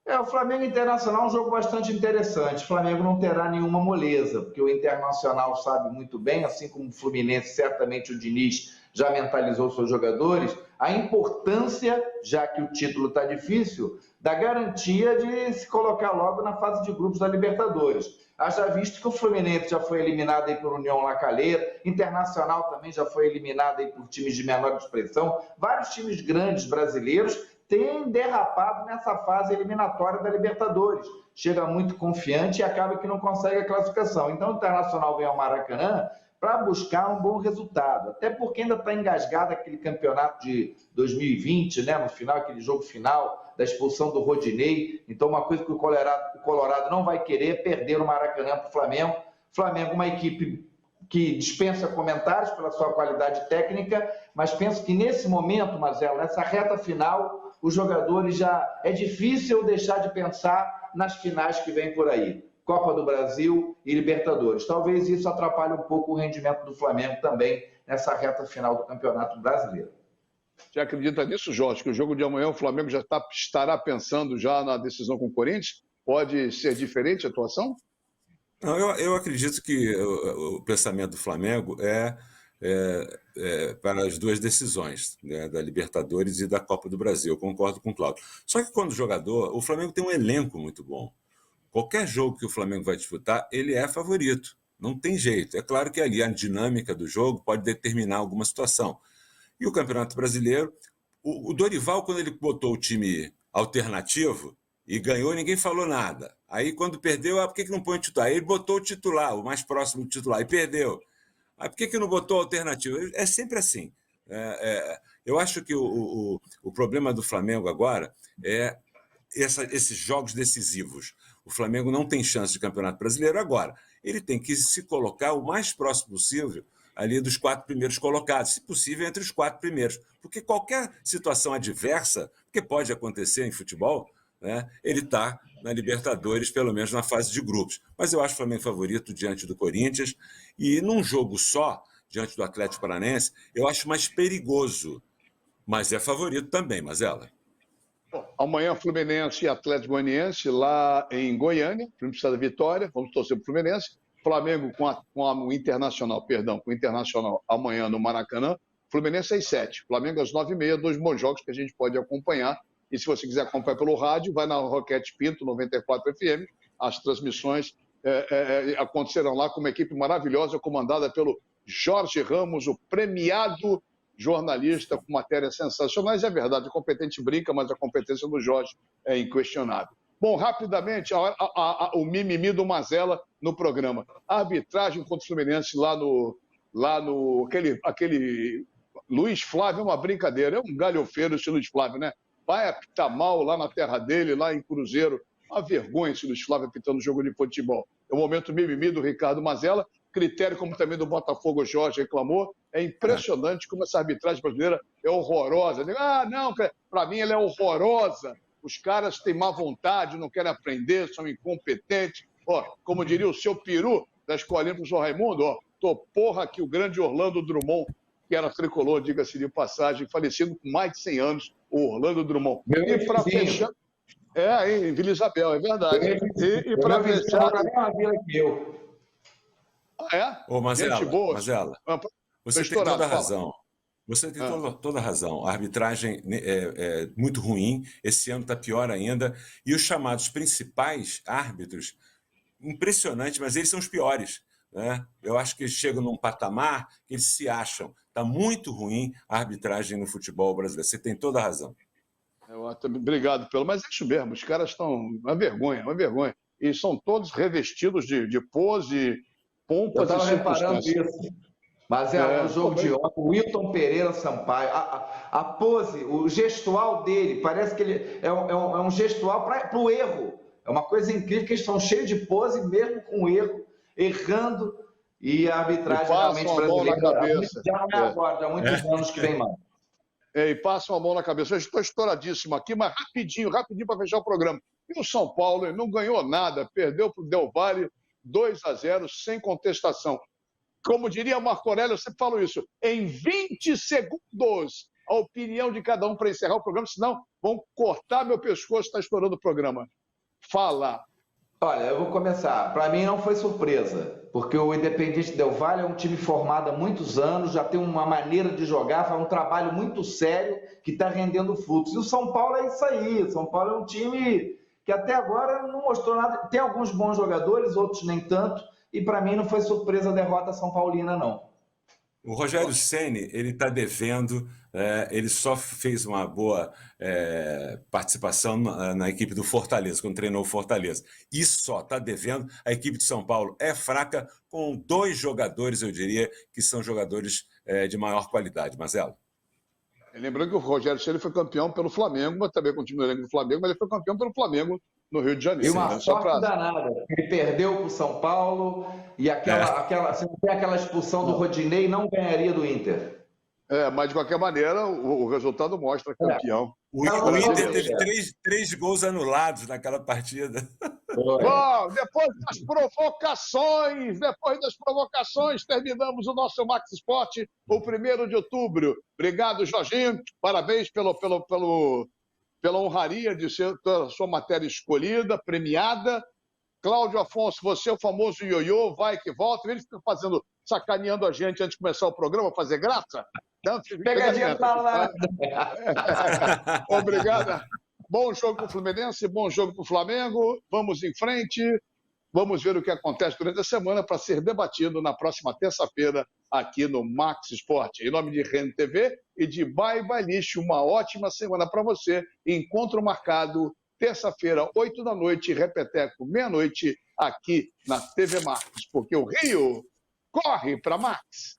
O Flamengo Internacional é um jogo bastante interessante. O Flamengo não terá nenhuma moleza, porque o Internacional sabe muito bem, assim como o Fluminense, certamente o Diniz já mentalizou seus jogadores, a importância, já que o título está difícil, da garantia de se colocar logo na fase de grupos da Libertadores. Haja visto que o Fluminense já foi eliminado aí por União La Calera, Internacional também já foi eliminado aí por times de menor expressão, vários times grandes brasileiros têm derrapado nessa fase eliminatória da Libertadores. Chega muito confiante e acaba que não consegue a classificação. Então o Internacional vem ao Maracanã para buscar um bom resultado, até porque ainda está engasgado aquele campeonato de 2020, né, no final, aquele jogo final da expulsão do Rodinei. Então uma coisa que o Colorado não vai querer é perder o Maracanã para o Flamengo. Flamengo, uma equipe que dispensa comentários pela sua qualidade técnica, mas penso que nesse momento, Mazella, nessa reta final, os jogadores já... É difícil deixar de pensar nas finais que vêm por aí. Copa do Brasil e Libertadores. Talvez isso atrapalhe um pouco o rendimento do Flamengo também nessa reta final do Campeonato Brasileiro. Você acredita nisso, Jorge, que o jogo de amanhã o Flamengo já estará pensando já na decisão com o Corinthians? Pode ser diferente a atuação? Não, eu acredito que o pensamento do Flamengo é para as duas decisões, né, da Libertadores e da Copa do Brasil. Eu concordo com o Cláudio. Só que quando jogador, o Flamengo tem um elenco muito bom. Qualquer jogo que o Flamengo vai disputar, ele é favorito. Não tem jeito. É claro que ali a dinâmica do jogo pode determinar alguma situação. E o Campeonato Brasileiro, o Dorival, quando ele botou o time alternativo e ganhou, ninguém falou nada. Aí, quando perdeu, por que não põe o titular? Aí ele botou o titular, o mais próximo do titular, e perdeu. Aí, por que não botou a alternativa? É sempre assim. Eu acho que o problema do Flamengo agora é esses jogos decisivos. O Flamengo não tem chance de Campeonato Brasileiro agora. Ele tem que se colocar o mais próximo possível ali dos 4 primeiros colocados, se possível entre os 4 primeiros. Porque qualquer situação adversa, que pode acontecer em futebol, né, ele está na Libertadores, pelo menos na fase de grupos. Mas eu acho o Flamengo favorito diante do Corinthians, e num jogo só, diante do Atlético Paranaense, eu acho mais perigoso, mas é favorito também, Mazella. Amanhã Fluminense e Atlético Goianiense lá em Goiânia, precisa da vitória, vamos torcer para o Fluminense. Flamengo com o Internacional, com o Internacional amanhã no Maracanã. Fluminense às 7, Flamengo às 9h30, 2 bons jogos que a gente pode acompanhar. E se você quiser acompanhar pelo rádio, vai na Roquete Pinto 94 FM. As transmissões acontecerão lá com uma equipe maravilhosa comandada pelo Jorge Ramos, o premiado jornalista com matérias sensacionais. É verdade, o competente brinca, mas a competência do Jorge é inquestionável. Bom, rapidamente, o mimimi do Mazella no programa. A arbitragem contra o Fluminense lá no aquele Luiz Flávio é uma brincadeira, é um galhofeiro esse Luiz Flávio, né? Vai apitar mal lá na terra dele, lá em Cruzeiro. Uma vergonha esse Luiz Flávio apitando jogo de futebol. É o momento mimimi do Ricardo Mazella, critério como também do Botafogo, o Jorge reclamou. É impressionante como essa arbitragem brasileira é horrorosa. Não, para mim ela é horrorosa. Os caras têm má vontade, não querem aprender, são incompetentes. Como diria o seu peru da escolinha do João Raimundo, tô porra que o grande Orlando Drummond, que era tricolor, diga-se de passagem, falecido com mais de 100 anos, o Orlando Drummond. E para fechar... em Vila Isabel, é verdade. E para fechar... Ô, Mazella, você tem toda a razão. Você tem toda a razão. A arbitragem é muito ruim, esse ano está pior ainda, e os chamados principais árbitros, impressionante, mas eles são os piores, né? Eu acho que eles chegam num patamar que eles se acham. Está muito ruim a arbitragem no futebol brasileiro. Você tem toda a razão. Obrigado mas é isso mesmo, os caras estão... Uma vergonha. E são todos revestidos de pose, pompas e circunstâncias. Eu estava reparando isso. Mas no jogo de ontem, o Wilton Pereira Sampaio, a pose, o gestual dele, parece que ele é um gestual para o erro. É uma coisa incrível que eles estão cheios de pose, mesmo com erro, errando, e a arbitragem realmente brasileira já não é agora, há muitos anos que vem mais. E passam a mão na cabeça. Eu estou estouradíssimo aqui, mas rapidinho para fechar o programa. E o São Paulo não ganhou nada, perdeu para o Del Valle 2-0, sem contestação. Como diria Marco Aurélio, eu sempre falo isso, em 20 segundos, a opinião de cada um para encerrar o programa, senão vão cortar meu pescoço, está estourando o programa. Fala. Olha, eu vou começar. Para mim não foi surpresa, porque o Independiente Del Valle é um time formado há muitos anos, já tem uma maneira de jogar, faz um trabalho muito sério que está rendendo frutos. E o São Paulo é isso aí. O São Paulo é um time que até agora não mostrou nada. Tem alguns bons jogadores, outros nem tanto. E para mim não foi surpresa a derrota São Paulina, não. O Rogério Ceni, ele está devendo, ele só fez uma boa participação na equipe do Fortaleza, quando treinou o Fortaleza. E só está devendo. A equipe de São Paulo é fraca, com 2 jogadores, eu diria, que são jogadores de maior qualidade. Mazella. Lembrando que o Rogério Ceni foi campeão pelo Flamengo, mas também continua no elenco do Flamengo, mas ele foi campeão pelo Flamengo no Rio de Janeiro. E uma sorte danada. Ele perdeu para o São Paulo e se não tem aquela expulsão do Rodinei, não ganharia do Inter. Mas de qualquer maneira, o resultado mostra campeão. O Inter teve 3 gols anulados naquela partida. Bom, depois das provocações, terminamos o nosso Max Esporte, o 1º de outubro. Obrigado, Jorginho. Parabéns pela honraria de ser a sua matéria escolhida, premiada. Cláudio Afonso, você é o famoso ioiô, vai que volta. Ele fica sacaneando a gente antes de começar o programa, fazer graça. Pegadinha falada. Obrigado. Bom jogo para o Fluminense, bom jogo para o Flamengo. Vamos em frente. Vamos ver o que acontece durante a semana para ser debatido na próxima terça-feira aqui no Max Esporte. Em nome de Rede TV e de Bye Bye Lixo, uma ótima semana para você. Encontro marcado terça-feira, 8 da noite, repeteco, meia-noite, aqui na TV Max, porque o Rio corre para Max.